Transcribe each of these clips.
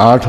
8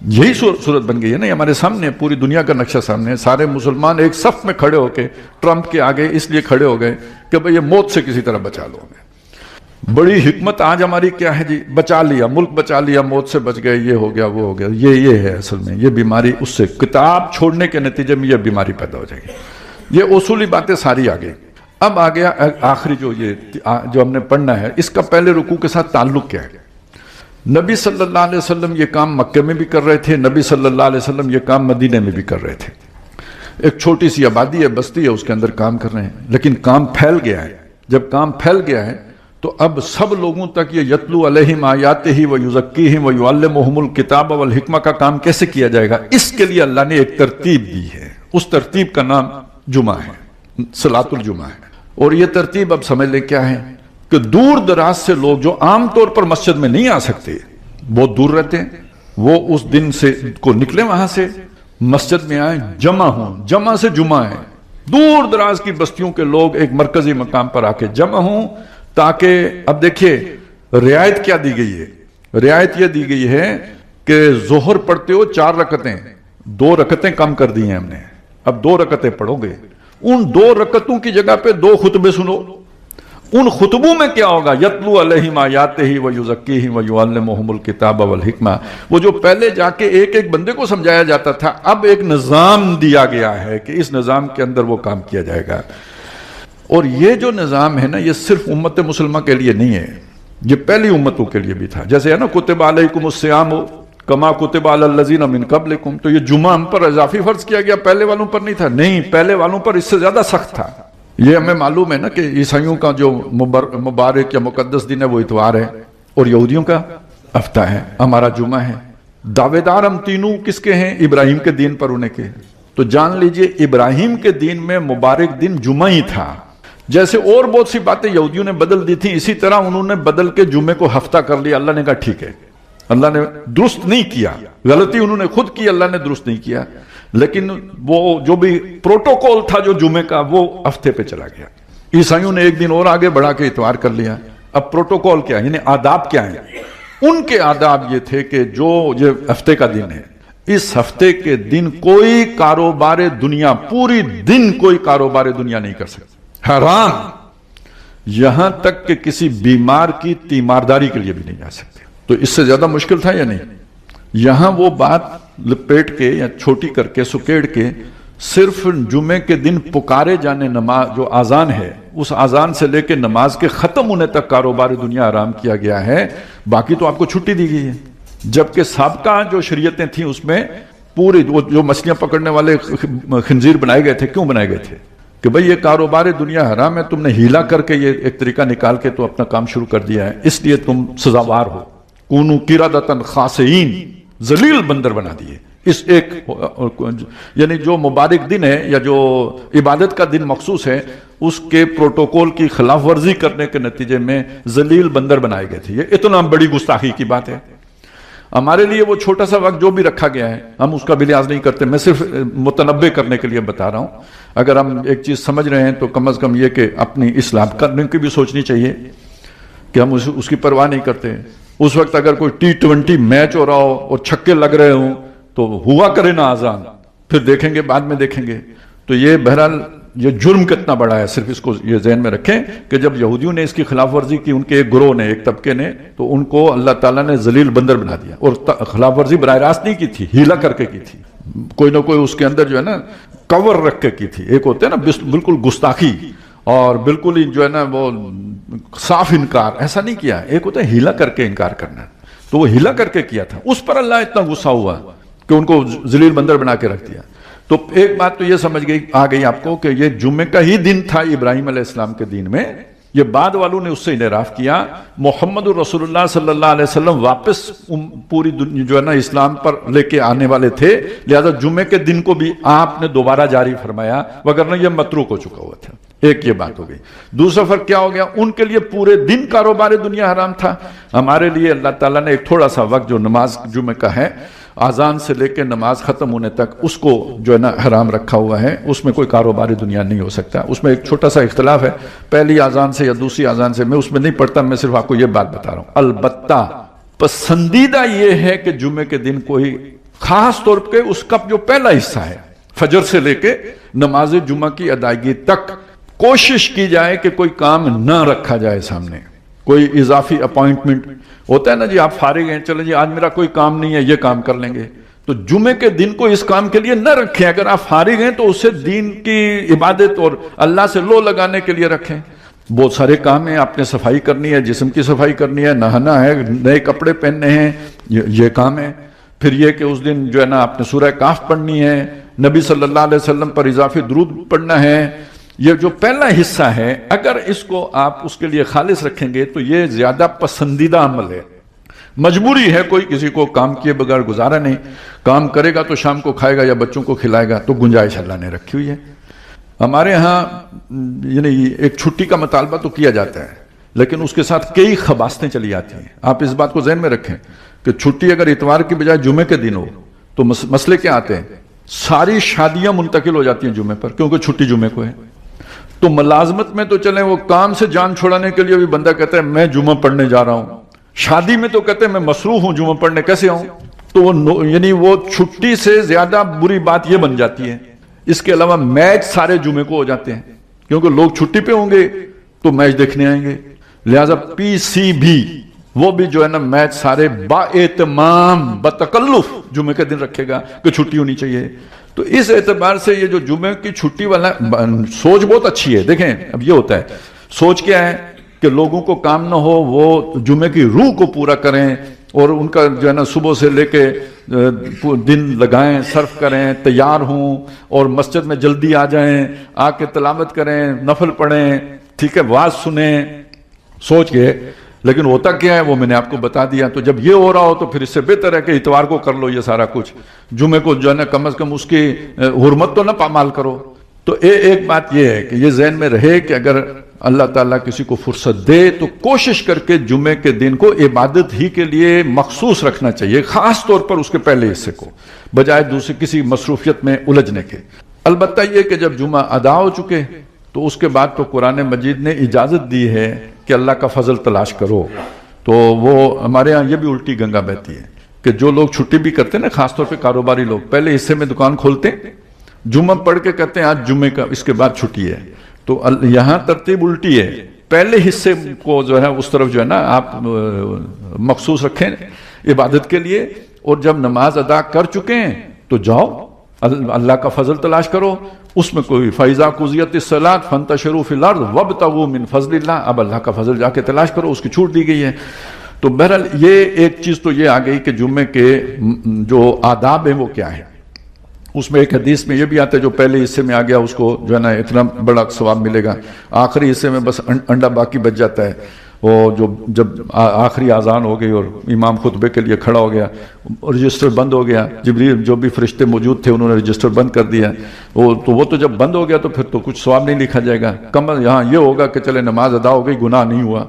یہی صورت بن گئی ہے نا ہمارے سامنے، پوری دنیا کا نقشہ سامنے ہے. سارے مسلمان ایک صف میں کھڑے ہو کے ٹرمپ کے آگے اس لیے کھڑے ہو گئے کہ بھئی یہ موت سے کسی طرح بچا لو گے. بڑی حکمت آج ہماری کیا ہے جی؟ بچا لیا، ملک بچا لیا، موت سے بچ گئے، یہ ہو گیا وہ ہو گیا. یہ ہے اصل میں یہ بیماری. اس سے کتاب چھوڑنے کے نتیجے میں یہ بیماری پیدا ہو جائے گی. یہ اصولی باتیں ساری آ گئی. اب آ گیا آخری جو ہم نے پڑھنا ہے، اس کا پہلے رکوع کے ساتھ تعلق کیا ہے. نبی صلی اللہ علیہ وسلم یہ کام مکے میں بھی کر رہے تھے، نبی صلی اللہ علیہ وسلم یہ کام مدینے میں بھی کر رہے تھے. ایک چھوٹی سی آبادی ہے، بستی ہے، اس کے اندر کام کر رہے ہیں، لیکن کام پھیل گیا ہے. جب کام پھیل گیا ہے تو اب سب لوگوں تک یہ یتلو علیہم آیاتہ ویزکیہم ویعلمہم الکتاب والحکمہ کا کام کیسے کیا جائے گا؟ اس کے لیے اللہ نے ایک ترتیب دی ہے. اس ترتیب کا نام جمعہ ہے، صلاۃ الجمعہ ہے. اور یہ ترتیب اب سمجھ لیں کیا ہے کہ دور دراز سے لوگ جو عام طور پر مسجد میں نہیں آ سکتے، بہت دور رہتے ہیں، وہ اس دن سے کو نکلیں وہاں سے، مسجد میں آئیں، جمع ہوں. جمع سے جمعہ ہے. دور دراز کی بستیوں کے لوگ ایک مرکزی مقام پر آ کے جمع ہوں، تاکہ اب دیکھیے رعایت کیا دی گئی ہے. رعایت یہ دی گئی ہے کہ ظہر پڑھتے ہو 4 رکعتیں، 2 رکعتیں کم کر دی ہیں ہم نے، اب 2 رکعتیں پڑھو گے. ان 2 رکعتوں کی جگہ پہ 2 خطبے سنو. ان خطبوں میں کیا ہوگا؟ یتلو علیہم آیاتہ ویزکیہم ویعلمہم الکتاب والحکمہ. وہ جو پہلے جا کے ایک ایک بندے کو سمجھایا جاتا تھا، اب ایک نظام دیا گیا ہے کہ اس نظام کے اندر وہ کام کیا جائے گا. اور یہ جو نظام ہے نا، یہ صرف امت مسلمہ کے لیے نہیں ہے، یہ پہلی امتوں کے لیے بھی تھا. جیسے ہے نا کتب علیکم الصیام کما کتب علی الذین من قبلکم، تو یہ جمعہ ہم پر اضافی فرض کیا گیا، پہلے والوں پر نہیں تھا. نہیں، پہلے والوں پر اس سے زیادہ سخت تھا. یہ ہمیں معلوم ہے نا کہ عیسائیوں کا جو مبارک یا مقدس دن ہے وہ اتوار ہے، اور یہودیوں کا ہفتہ ہے، ہمارا جمعہ ہے. دعوے دار ہم تینوں کس کے ہیں؟ ابراہیم کے دین پر ہونے کے. تو جان لیجئے ابراہیم کے دین میں مبارک دن جمعہ ہی تھا. جیسے اور بہت سی باتیں یہودیوں نے بدل دی تھیں، اسی طرح انہوں نے بدل کے جمعے کو ہفتہ کر لیا. اللہ نے کہا ٹھیک ہے، اللہ نے درست نہیں کیا، غلطی انہوں نے خود کی، اللہ نے درست نہیں کیا. لیکن وہ جو بھی پروٹوکول تھا جو جمعے کا، وہ ہفتے پہ چلا گیا. عیسائیوں نے ایک دن اور آگے بڑھا کے اتوار کر لیا. اب پروٹوکول کیا ہے، یعنی آداب کیا ہیں؟ ان کے آداب یہ تھے کہ جو یہ ہفتے کا دن ہے، اس ہفتے کے دن کوئی کاروبار دنیا، پوری دن کوئی کاروبار دنیا نہیں کر سکتا. حرام. یہاں تک کہ کسی بیمار کی تیمارداری کے لیے بھی نہیں جا سکتے. تو اس سے زیادہ مشکل تھا یا نہیں؟ یہاں وہ بات لپیٹ کے یا چھوٹی کر کے سکیڑ کے صرف جمعے کے دن پکارے جانے نماز جو آزان ہے، اس آزان سے لے کے نماز کے ختم ہونے تک کاروبار دنیا حرام کیا گیا ہے. باقی تو آپ کو چھٹی دی گئی ہے. جبکہ سابقہ جو شریعتیں تھیں اس میں پوری جو مچھلیاں پکڑنے والے خنزیر بنائے گئے تھے، کیوں بنائے گئے تھے؟ کہ بھئی یہ کاروبار دنیا حرام ہے، تم نے ہیلا کر کے یہ ایک طریقہ نکال کے تو اپنا کام شروع کر دیا ہے، اس لیے تم سزاوار ہو. کونو قردۃ خاسئین، ذلیل بندر بنا دیے. اس ایک یعنی جو مبارک دن ہے یا جو عبادت کا دن مخصوص ہے، اس کے پروٹوکول کی خلاف ورزی کرنے کے نتیجے میں ذلیل بندر بنائے گئے تھے. یہ اتنا بڑی گستاخی کی بات ہے. ہمارے لیے وہ چھوٹا سا وقت جو بھی رکھا گیا ہے ہم اس کا بھی لحاظ نہیں کرتے. میں صرف متنبع کرنے کے لیے بتا رہا ہوں. اگر ہم ایک چیز سمجھ رہے ہیں تو کم از کم یہ کہ اپنی اصلاح کرنے کی بھی سوچنی چاہیے کہ ہم اس کی پرواہ نہیں کرتے. اس وقت اگر کوئی T20 میچ ہو رہا ہو اور چھکے لگ رہے ہوں تو ہوا کرے نا آزان، پھر دیکھیں گے، بعد میں دیکھیں گے. تو یہ بہرحال یہ جرم کتنا بڑا ہے، صرف اس کو یہ ذہن میں رکھیں کہ جب یہودیوں نے اس کی خلاف ورزی کی، ان کے ایک گروہ نے، ایک طبقے نے، تو ان کو اللہ تعالیٰ نے ذلیل بندر بنا دیا. اور خلاف ورزی براہ راست نہیں کی تھی، ہیلا کر کے کی تھی. کوئی نہ کوئی اس کے اندر جو ہے نا کور رکھ کے کی تھی. ایک ہوتے ہیں نا بالکل گستاخی اور بالکل ہی جو ہے نا وہ صاف انکار، ایسا نہیں کیا. ایک ہوتا ہے ہیلا کر کے انکار کرنا، تو وہ ہیلا کر کے کیا تھا. اس پر اللہ اتنا غصہ ہوا کہ ان کو ذلیل بندر بنا کے رکھ دیا. تو ایک بات تو یہ سمجھ آ گئی آپ کو کہ یہ جمعے کا ہی دن تھا ابراہیم علیہ السلام کے دین میں. یہ بعد والوں نے اس سے انحراف کیا. محمد رسول اللہ صلی اللہ علیہ وسلم واپس پوری جو ہے نا اسلام پر لے کے آنے والے تھے، لہذا جمعے کے دن کو بھی آپ نے دوبارہ جاری فرمایا، وگرنہ یہ متروک ہو چکا ہوا تھا. ایک یہ بات ہو گئی. دوسرا فرق کیا ہو گیا؟ ان کے لیے پورے دن کاروبار دنیا حرام تھا. ہمارے لیے اللہ تعالیٰ نے ایک تھوڑا سا وقت جو نماز جمعے کا ہے، آذان سے لے کے نماز ختم ہونے تک، اس کو جو ہے نا حرام رکھا ہوا ہے. اس میں کوئی کاروبار دنیا نہیں ہو سکتا. اس میں ایک چھوٹا سا اختلاف ہے، پہلی آذان سے یا دوسری آذان سے، میں اس میں نہیں پڑھتا، میں صرف آپ کو یہ بات بتا رہا ہوں. البتہ پسندیدہ یہ ہے کہ جمعے کے دن کوئی خاص طور پہ اس کا جو پہلا حصہ ہے فجر سے لے کے نماز جمعہ کی ادائیگی تک کوشش کی جائے کہ کوئی کام نہ رکھا جائے سامنے. کوئی اضافی اپوائنٹمنٹ ہوتا ہے نا جی، آپ فارغ ہیں، چلیں جی آج میرا کوئی کام نہیں ہے، یہ کام کر لیں گے. تو جمعے کے دن کو اس کام کے لیے نہ رکھیں. اگر آپ فارغ ہیں تو اسے دین کی عبادت اور اللہ سے لو لگانے کے لیے رکھیں. بہت سارے کام ہیں، آپ نے صفائی کرنی ہے، جسم کی صفائی کرنی ہے، نہانا ہے، نئے کپڑے پہننے ہیں، یہ کام ہے. پھر یہ کہ اس دن جو ہے نا آپ نے سورہ کہف پڑھنی ہے، نبی صلی اللہ علیہ وسلم پر اضافی درود پڑھنا ہے. یہ جو پہلا حصہ ہے اگر اس کو آپ اس کے لیے خالص رکھیں گے تو یہ زیادہ پسندیدہ عمل ہے. مجبوری ہے، کوئی کسی کو کام کیے بغیر گزارا نہیں. کام کرے گا تو شام کو کھائے گا یا بچوں کو کھلائے گا، تو گنجائش اللہ نے رکھی ہوئی ہے. ہمارے ہاں یعنی ایک چھٹی کا مطالبہ تو کیا جاتا ہے، لیکن اس کے ساتھ کئی خباستیں چلی جاتی ہیں. آپ اس بات کو ذہن میں رکھیں کہ چھٹی اگر اتوار کی بجائے جمعے کے دن ہو تو مسئلے کیا آتے ہیں؟ ساری شادیاں منتقل ہو جاتی ہیں جمعے پر، کیونکہ چھٹی جمعے کو ہے. تو ملازمت میں تو چلیں وہ کام سے جان چھوڑانے کے لیے بھی بندہ کہتا ہے میں جمعہ پڑھنے جا رہا ہوں. شادی میں تو کہتے ہیں میں مصروف ہوں، جمعہ پڑھنے کیسے آؤں؟ تو یعنی وہ چھٹی سے زیادہ بری بات یہ بن جاتی ہے. اس کے علاوہ میچ سارے جمعے کو ہو جاتے ہیں، کیونکہ لوگ چھٹی پہ ہوں گے تو میچ دیکھنے آئیں گے. لہذا پی سی بھی وہ بھی جو ہے نا میچ سارے با اہتمام بتکلف جمعے کے دن رکھے گا کہ چھٹی ہونی چاہیے. تو اس اعتبار سے یہ جو جمعے کی چھٹی والا سوچ بہت اچھی ہے. دیکھیں اب یہ ہوتا ہے، سوچ کیا ہے کہ لوگوں کو کام نہ ہو، وہ جمعے کی روح کو پورا کریں اور ان کا جو ہے نا صبح سے لے کے دن لگائیں، صرف کریں، تیار ہوں اور مسجد میں جلدی آ جائیں، آ کے تلاوت کریں، نفل پڑھیں، ٹھیک ہے، واعظ سنیں، سوچ کے. لیکن ہوتا کیا ہے وہ میں نے آپ کو بتا دیا. تو جب یہ ہو رہا ہو تو پھر اس سے بہتر ہے کہ اتوار کو کر لو یہ سارا کچھ. جمعے کو جو ہے نا کم از کم اس کی حرمت تو نہ پامال کرو. تو ایک بات یہ ہے کہ یہ ذہن میں رہے کہ اگر اللہ تعالیٰ کسی کو فرصت دے تو کوشش کر کے جمعے کے دن کو عبادت ہی کے لیے مخصوص رکھنا چاہیے، خاص طور پر اس کے پہلے حصے کو، بجائے دوسری کسی مصروفیت میں الجھنے کے. البتہ یہ کہ جب جمعہ ادا ہو چکے تو اس کے بعد تو قرآن مجید نے اجازت دی ہے کہ اللہ کا فضل تلاش کرو. تو وہ ہمارے ہاں یہ بھی الٹی گنگا بہتی ہے کہ جو لوگ چھٹی بھی کرتے ہیں نا، خاص طور پہ کاروباری لوگ، پہلے حصے میں دکان کھولتے ہیں، جمعہ پڑھ کے کہتے ہیں آج جمعے کا، اس کے بعد چھٹی ہے. تو یہاں ترتیب الٹی ہے. پہلے حصے کو جو ہے اس طرف جو ہے نا آپ مخصوص رکھیں عبادت کے لیے، اور جب نماز ادا کر چکے ہیں تو جاؤ اللہ کا فضل تلاش کرو. اس میں کوئی فَإِذَا قُضِيَتِ الصَّلَاةُ فَانتَشِرُوا فِي الْأَرْضِ وَابْتَغُوا مِنْ فَضْلِ اللَّهِ. اب اللہ کا فضل جا کے تلاش کرو، اس کی چھوٹ دی گئی ہے. تو بہرحال یہ ایک چیز تو یہ آ گئی کہ جمعے کے جو آداب ہیں وہ کیا ہیں. اس میں ایک حدیث میں یہ بھی آتا ہے جو پہلے حصے میں آ گیا اس کو جو ہے نا اتنا بڑا ثواب ملے گا، آخری حصے میں بس انڈا باقی بچ جاتا ہے. وہ جب آخری اذان ہو گئی اور امام خطبے کے لیے کھڑا ہو گیا، رجسٹر بند ہو گیا، جبریل جو بھی فرشتے موجود تھے انہوں نے رجسٹر بند کر دیا. وہ تو جب بند ہو گیا تو پھر تو کچھ ثواب نہیں لکھا جائے گا. کم یہاں یہ ہوگا کہ چلے نماز ادا ہو گئی، گناہ نہیں ہوا.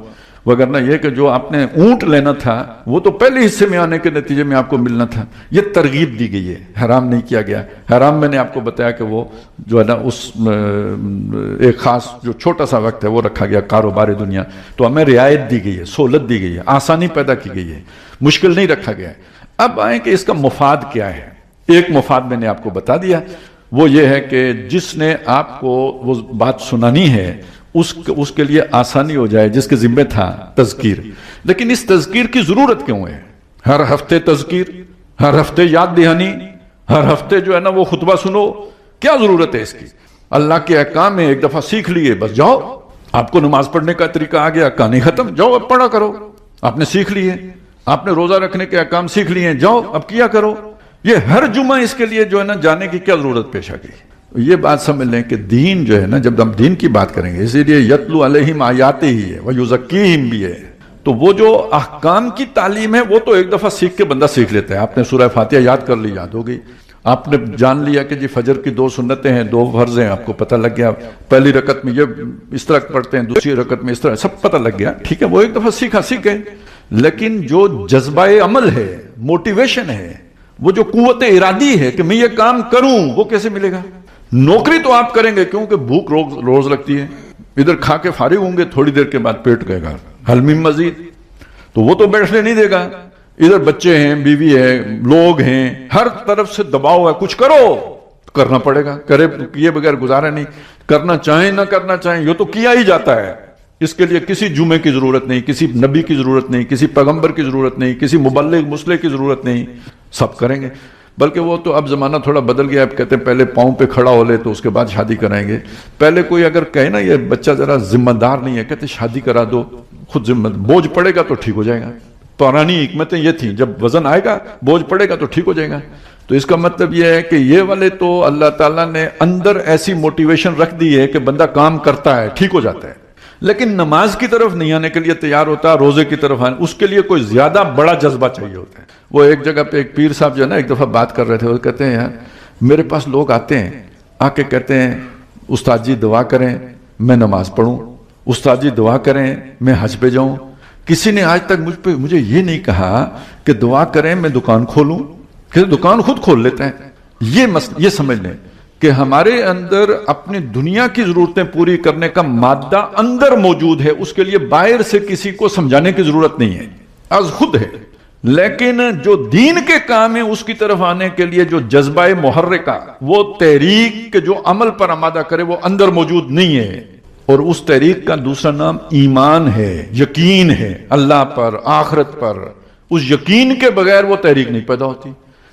وگرنہ یہ کہ جو آپ نے اونٹ لینا تھا وہ تو پہلے حصے میں آنے کے نتیجے میں آپ کو ملنا تھا. یہ ترغیب دی گئی ہے، حرام نہیں کیا گیا. حرام میں نے آپ کو بتایا کہ وہ جو ہے نا اس ایک خاص جو چھوٹا سا وقت ہے وہ رکھا گیا، کاروبار دنیا. تو ہمیں رعایت دی گئی ہے، سہولت دی گئی ہے، آسانی پیدا کی گئی ہے، مشکل نہیں رکھا گیا ہے. اب آئیں کہ اس کا مفاد کیا ہے. ایک مفاد میں نے آپ کو بتا دیا، وہ یہ ہے کہ جس نے آپ کو وہ بات سنانی ہے اس کے لیے آسانی ہو جائے، جس کے ذمہ تھا تذکیر. لیکن اس تذکیر کی ضرورت کیوں ہے؟ ہر ہفتے تذکیر، ہر ہفتے یاد دہانی، ہر ہفتے جو ہے نا وہ خطبہ سنو، کیا ضرورت ہے اس کی؟ اللہ کے احکام میں ایک دفعہ سیکھ لیے بس جاؤ. آپ کو نماز پڑھنے کا طریقہ آ گیا، کہانی ختم، جاؤ اب پڑھا کرو. آپ نے سیکھ لیے، آپ نے روزہ رکھنے کے احکام سیکھ لیے، جاؤ اب کیا کرو. یہ ہر جمعہ اس کے لیے جو ہے نا جانے کی کیا ضرورت پیش آ گئی؟ یہ بات سمجھ لیں کہ دین جو ہے نا، جب ہم دین کی بات کریں گے اسی لیے یتلو علیہم آیاتہ ہی ہے ویزکیہم بھی ہے. تو وہ جو احکام کی تعلیم ہے وہ تو ایک دفعہ سیکھ کے بندہ سیکھ لیتا ہے. آپ نے سورہ فاتحہ یاد کر لی، یاد ہو گئی. آپ نے جان لیا کہ جی فجر کی 2 سنتیں ہیں، 2 فرض ہیں، آپ کو پتہ لگ گیا. پہلی رکعت میں یہ اس طرح پڑھتے ہیں، دوسری رکعت میں اس طرح، سب پتہ لگ گیا. ٹھیک ہے، وہ ایک دفعہ سیکھے. لیکن جو جذبہ عمل ہے، موٹیویشن ہے، وہ جو قوت ارادی ہے کہ میں یہ کام کروں، وہ کیسے ملے گا؟ نوکری تو آپ کریں گے کیونکہ بھوک روز لگتی ہے، ادھر کھا کے فارغ ہوں گے، تھوڑی دیر کے بعد پیٹ کہے گا حل من مزید، تو وہ تو بیٹھنے نہیں دے گا. ادھر بچے ہیں، بیوی ہے، لوگ ہیں، ہر طرف سے دباؤ ہے، کچھ کرو، کرنا پڑے گا، کرے کیے بغیر گزارا نہیں، کرنا چاہیں نہ کرنا چاہیں یہ تو کیا ہی جاتا ہے۔ اس کے لیے کسی جمعے کی ضرورت نہیں، کسی نبی کی ضرورت نہیں، کسی پیغمبر کی ضرورت نہیں، کسی مبلغ مسلح کی ضرورت نہیں، سب کریں گے۔ بلکہ وہ تو اب زمانہ تھوڑا بدل گیا، اب کہتے ہیں پہلے پاؤں پہ کھڑا ہو لے تو اس کے بعد شادی کرائیں گے۔ پہلے کوئی اگر کہے نا یہ بچہ ذرا ذمہ دار نہیں ہے، کہتے شادی کرا دو، خود ذمہ بوجھ پڑے گا تو ٹھیک ہو جائے گا۔ پرانی حکمتیں یہ تھیں، جب وزن آئے گا بوجھ پڑے گا تو ٹھیک ہو جائے گا۔ تو اس کا مطلب یہ ہے کہ یہ والے تو اللہ تعالیٰ نے اندر ایسی موٹیویشن رکھ دی ہے کہ بندہ کام کرتا ہے، ٹھیک ہو جاتا ہے، لیکن نماز کی طرف نہیں آنے کے لیے تیار ہوتا، روزے کی طرف آنے، اس کے لیے کوئی زیادہ بڑا جذبہ چاہیے ہوتا ہے۔ وہ ایک جگہ پہ ایک پیر صاحب جو ہے نا ایک دفعہ بات کر رہے تھے، وہ کہتے ہیں یار میرے پاس لوگ آتے ہیں، آ کے کہتے ہیں استاد جی دعا کریں میں نماز پڑھوں، استاد جی دعا کریں میں حج پہ جاؤں۔ کسی نے آج تک مجھے یہ نہیں کہا کہ دعا کریں میں دکان کھولوں، کہ دکان خود کھول لیتے ہیں۔ یہ سمجھ لیں کہ ہمارے اندر اپنی دنیا کی ضرورتیں پوری کرنے کا مادہ اندر موجود ہے، اس کے لیے باہر سے کسی کو سمجھانے کی ضرورت نہیں ہے، از خود ہے۔ لیکن جو دین کے کام ہیں اس کی طرف آنے کے لیے جو جذبہ محرکہ، وہ تحریک کے جو عمل پر آمادہ کرے، وہ اندر موجود نہیں ہے۔ اور اس تحریک کا دوسرا نام ایمان ہے، یقین ہے اللہ پر، آخرت پر۔ اس یقین کے بغیر وہ تحریک نہیں پیدا ہوتی۔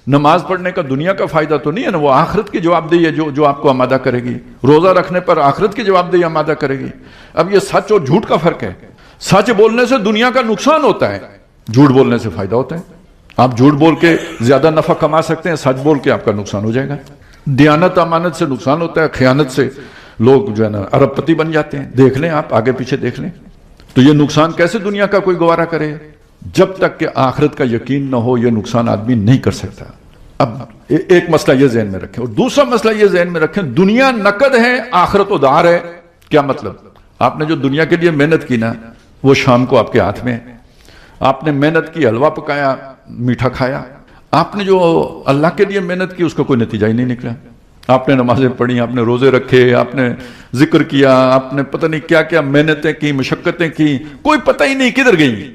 نماز پڑھنے کا دنیا کا فائدہ تو نہیں ہے نا، وہ آخرت کی جواب دہی ہے جو آپ کو آمادہ کرے گی۔ روزہ رکھنے پر آخرت کی جواب دہی آمادہ کرے گی۔ اب یہ سچ اور جھوٹ کا فرق ہے۔ سچ بولنے سے دنیا کا نقصان ہوتا ہے، جھوٹ بولنے سے فائدہ ہوتا ہے۔ آپ جھوٹ بول کے زیادہ نفع کما سکتے ہیں، سچ بول کے آپ کا نقصان ہو جائے گا۔ دیانت امانت سے نقصان ہوتا ہے، خیانت سے لوگ جو ہے نا ارب پتی بن جاتے ہیں۔ دیکھ لیں آپ، آگے پیچھے دیکھ لیں۔ تو یہ نقصان کیسے دنیا کا کوئی گوارا کرے؟ جب تک کہ آخرت کا یقین نہ ہو یہ نقصان آدمی نہیں کر سکتا۔ اب ایک مسئلہ یہ ذہن میں رکھیں، اور دوسرا مسئلہ یہ ذہن میں رکھیں، دنیا نقد ہے، آخرت ادھار ہے۔ کیا مطلب؟ آپ نے جو دنیا کے لیے محنت کی نا، وہ شام کو آپ کے ہاتھ میں ہے۔ آپ نے محنت کی، حلوہ پکایا، میٹھا کھایا۔ آپ نے جو اللہ کے لیے محنت کی اس کا کوئی نتیجہ ہی نہیں نکلا۔ آپ نے نمازیں پڑھی، آپ نے روزے رکھے، آپ نے ذکر کیا، آپ نے پتہ نہیں کیا کیا محنتیں کی، مشقتیں کی، کوئی پتہ ہی نہیں کدھر گئی۔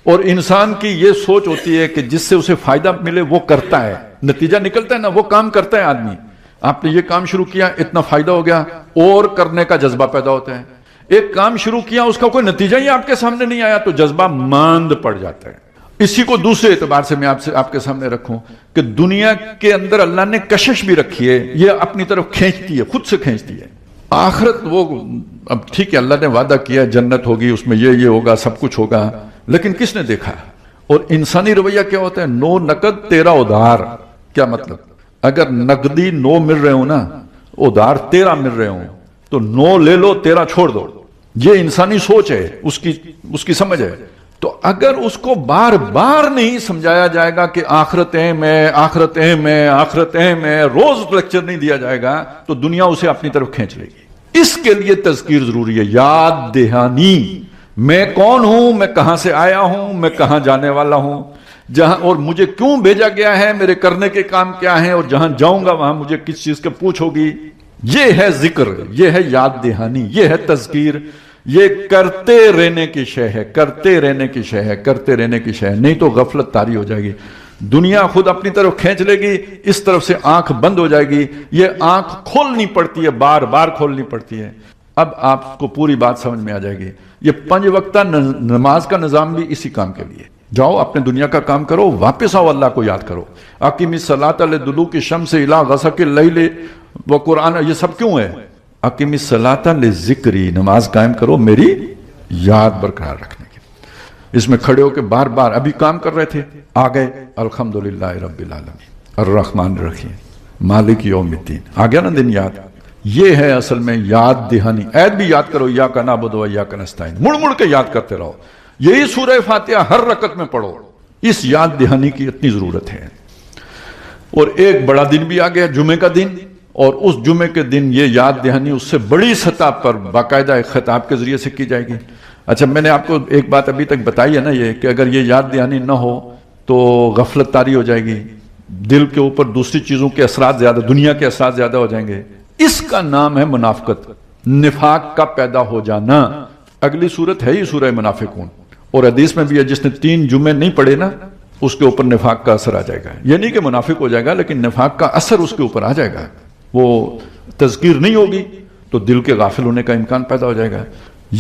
اور انسان کی یہ سوچ ہوتی ہے کہ جس سے اسے فائدہ ملے وہ کرتا ہے، نتیجہ نکلتا ہے نا، وہ کام کرتا ہے آدمی۔ آپ نے یہ کام شروع کیا، اتنا فائدہ ہو گیا، اور کرنے کا جذبہ پیدا ہوتا ہے۔ ایک کام شروع کیا، اس کا کوئی نتیجہ ہی آپ کے سامنے نہیں آیا تو جذبہ ماند پڑ جاتا ہے۔ اسی کو دوسرے اعتبار سے میں آپ کے سامنے رکھوں کہ دنیا کے اندر اللہ نے کشش بھی رکھی ہے، یہ اپنی طرف کھینچتی ہے، خود سے کھینچتی ہے۔ آخرت وہ اب ٹھیک ہے، اللہ نے وعدہ کیا جنت ہوگی، اس میں یہ ہوگا، سب کچھ ہوگا، لیکن کس نے دیکھا؟ اور انسانی رویہ کیا ہوتا ہے؟ نو نقد تیرا ادھار۔ کیا مطلب؟ اگر نقدی 9 مل رہے ہوں نا، ادھار 13 مل رہے ہوں تو 9 لے لو، 13 چھوڑ دو۔ یہ انسانی سوچ ہے، اس کی سمجھ ہے۔ تو اگر اس کو بار بار نہیں سمجھایا جائے گا کہ آخرت اہم ہے، آخرت اہم ہے، آخرت اہم ہے، روز لیکچر نہیں دیا جائے گا تو دنیا اسے اپنی طرف کھینچ لے گی۔ اس کے لیے تذکیر ضروری ہے، یاد دہانی۔ میں کون ہوں، میں کہاں سے آیا ہوں، میں کہاں جانے والا ہوں، جہاں اور مجھے کیوں بھیجا گیا ہے، میرے کرنے کے کام کیا ہیں، اور جہاں جاؤں گا وہاں مجھے کس چیز کے پوچھ ہوگی۔ یہ ہے ذکر، یہ ہے یاد دہانی، یہ ہے تذکیر۔ یہ کرتے رہنے کی شے ہے، کرتے رہنے کی شے ہے، کرتے رہنے کی شے ہے، نہیں تو غفلت طاری ہو جائے گی۔ دنیا خود اپنی طرف کھینچ لے گی، اس طرف سے آنکھ بند ہو جائے گی۔ یہ آنکھ کھولنی پڑتی ہے، بار بار کھولنی پڑتی ہے۔ اب آپ کو پوری بات سمجھ میں آ جائے گی۔ یہ 5 وقتہ نماز کا نظام بھی اسی کام کے لیے۔ جاؤ اپنے دنیا کا کام کرو، واپس آؤ اللہ کو یاد کرو۔ اقیم الصلاۃ لدلوک الشمس الی غسق اللیل وقرآن، یہ سب کیوں ہے؟ اقیم الصلاۃ لذکری، نماز قائم کرو میری یاد برقرار رکھنے کی۔ اس میں کھڑے ہو کے بار بار ابھی کام کر رہے تھے، آ گئے الحمدللہ رب العالمین الرحمن الرحیم مالک یوم الدین، آ گیا نا دن یاد۔ یہ ہے اصل میں یاد دہانی۔ عید بھی یاد کرو، ایاک نعبد و ایاک نستعین، مڑ مڑ کے یاد کرتے رہو۔ یہی سورہ فاتحہ ہر رکعت میں پڑھو۔ اس یاد دہانی کی اتنی ضرورت ہے۔ اور ایک بڑا دن بھی آ گیا، جمعے کا دن، اور اس جمعے کے دن یہ یاد دہانی اس سے بڑی سطح پر باقاعدہ ایک خطاب کے ذریعے سے کی جائے گی۔ اچھا، میں نے آپ کو ایک بات ابھی تک بتائی ہے نا، یہ کہ اگر یہ یاد دہانی نہ ہو تو غفلت طاری ہو جائے گی، دل کے اوپر دوسری چیزوں کے اثرات زیادہ، دنیا کے اثرات زیادہ ہو جائیں گے۔ اس کا نام ہے منافقت، نفاق کا پیدا ہو جانا۔ اگلی صورت ہے ہی سورہ منافقون، اور حدیث میں بھی ہے جس نے 3 جمعے نہیں پڑھے نا اس کے اوپر نفاق کا اثر آ جائے گا. یہ نہیں کہ منافق ہو جائے گا، لیکن نفاق کا اثر اس کے اوپر آ جائے گا. وہ تذکیر نہیں ہوگی تو دل کے غافل ہونے کا امکان پیدا ہو جائے گا.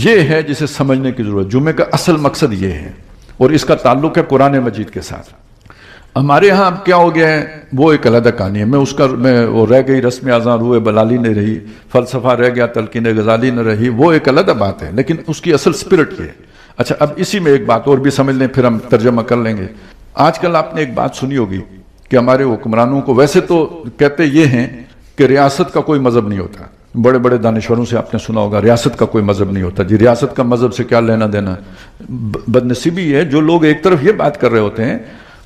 یہ ہے جسے سمجھنے کی ضرورت. جمعے کا اصل مقصد یہ ہے، اور اس کا تعلق ہے قرآن مجید کے ساتھ. ہمارے ہاں اب کیا ہو گیا ہے، وہ ایک علیحدہ کہانی ہے. وہ رہ گئی رسم اذان روح بلالی نہیں رہی، فلسفہ رہ گیا تلقین غزالی نہ رہی، وہ ایک علیحدہ بات ہے، لیکن اس کی اصل سپرٹ یہ ہے. اچھا، اب اسی میں ایک بات اور بھی سمجھ لیں، پھر ہم ترجمہ کر لیں گے. آج کل آپ نے ایک بات سنی ہوگی کہ ہمارے حکمرانوں کو، ویسے تو کہتے یہ ہیں کہ ریاست کا کوئی مذہب نہیں ہوتا. بڑے بڑے دانشوروں سے آپ نے سنا ہوگا ریاست کا کوئی مذہب نہیں ہوتا. جی ریاست کا مذہب سے کیا لینا دینا. بدنصیبی ہے جو لوگ ایک طرف یہ بات کر رہے ہوتے ہیں،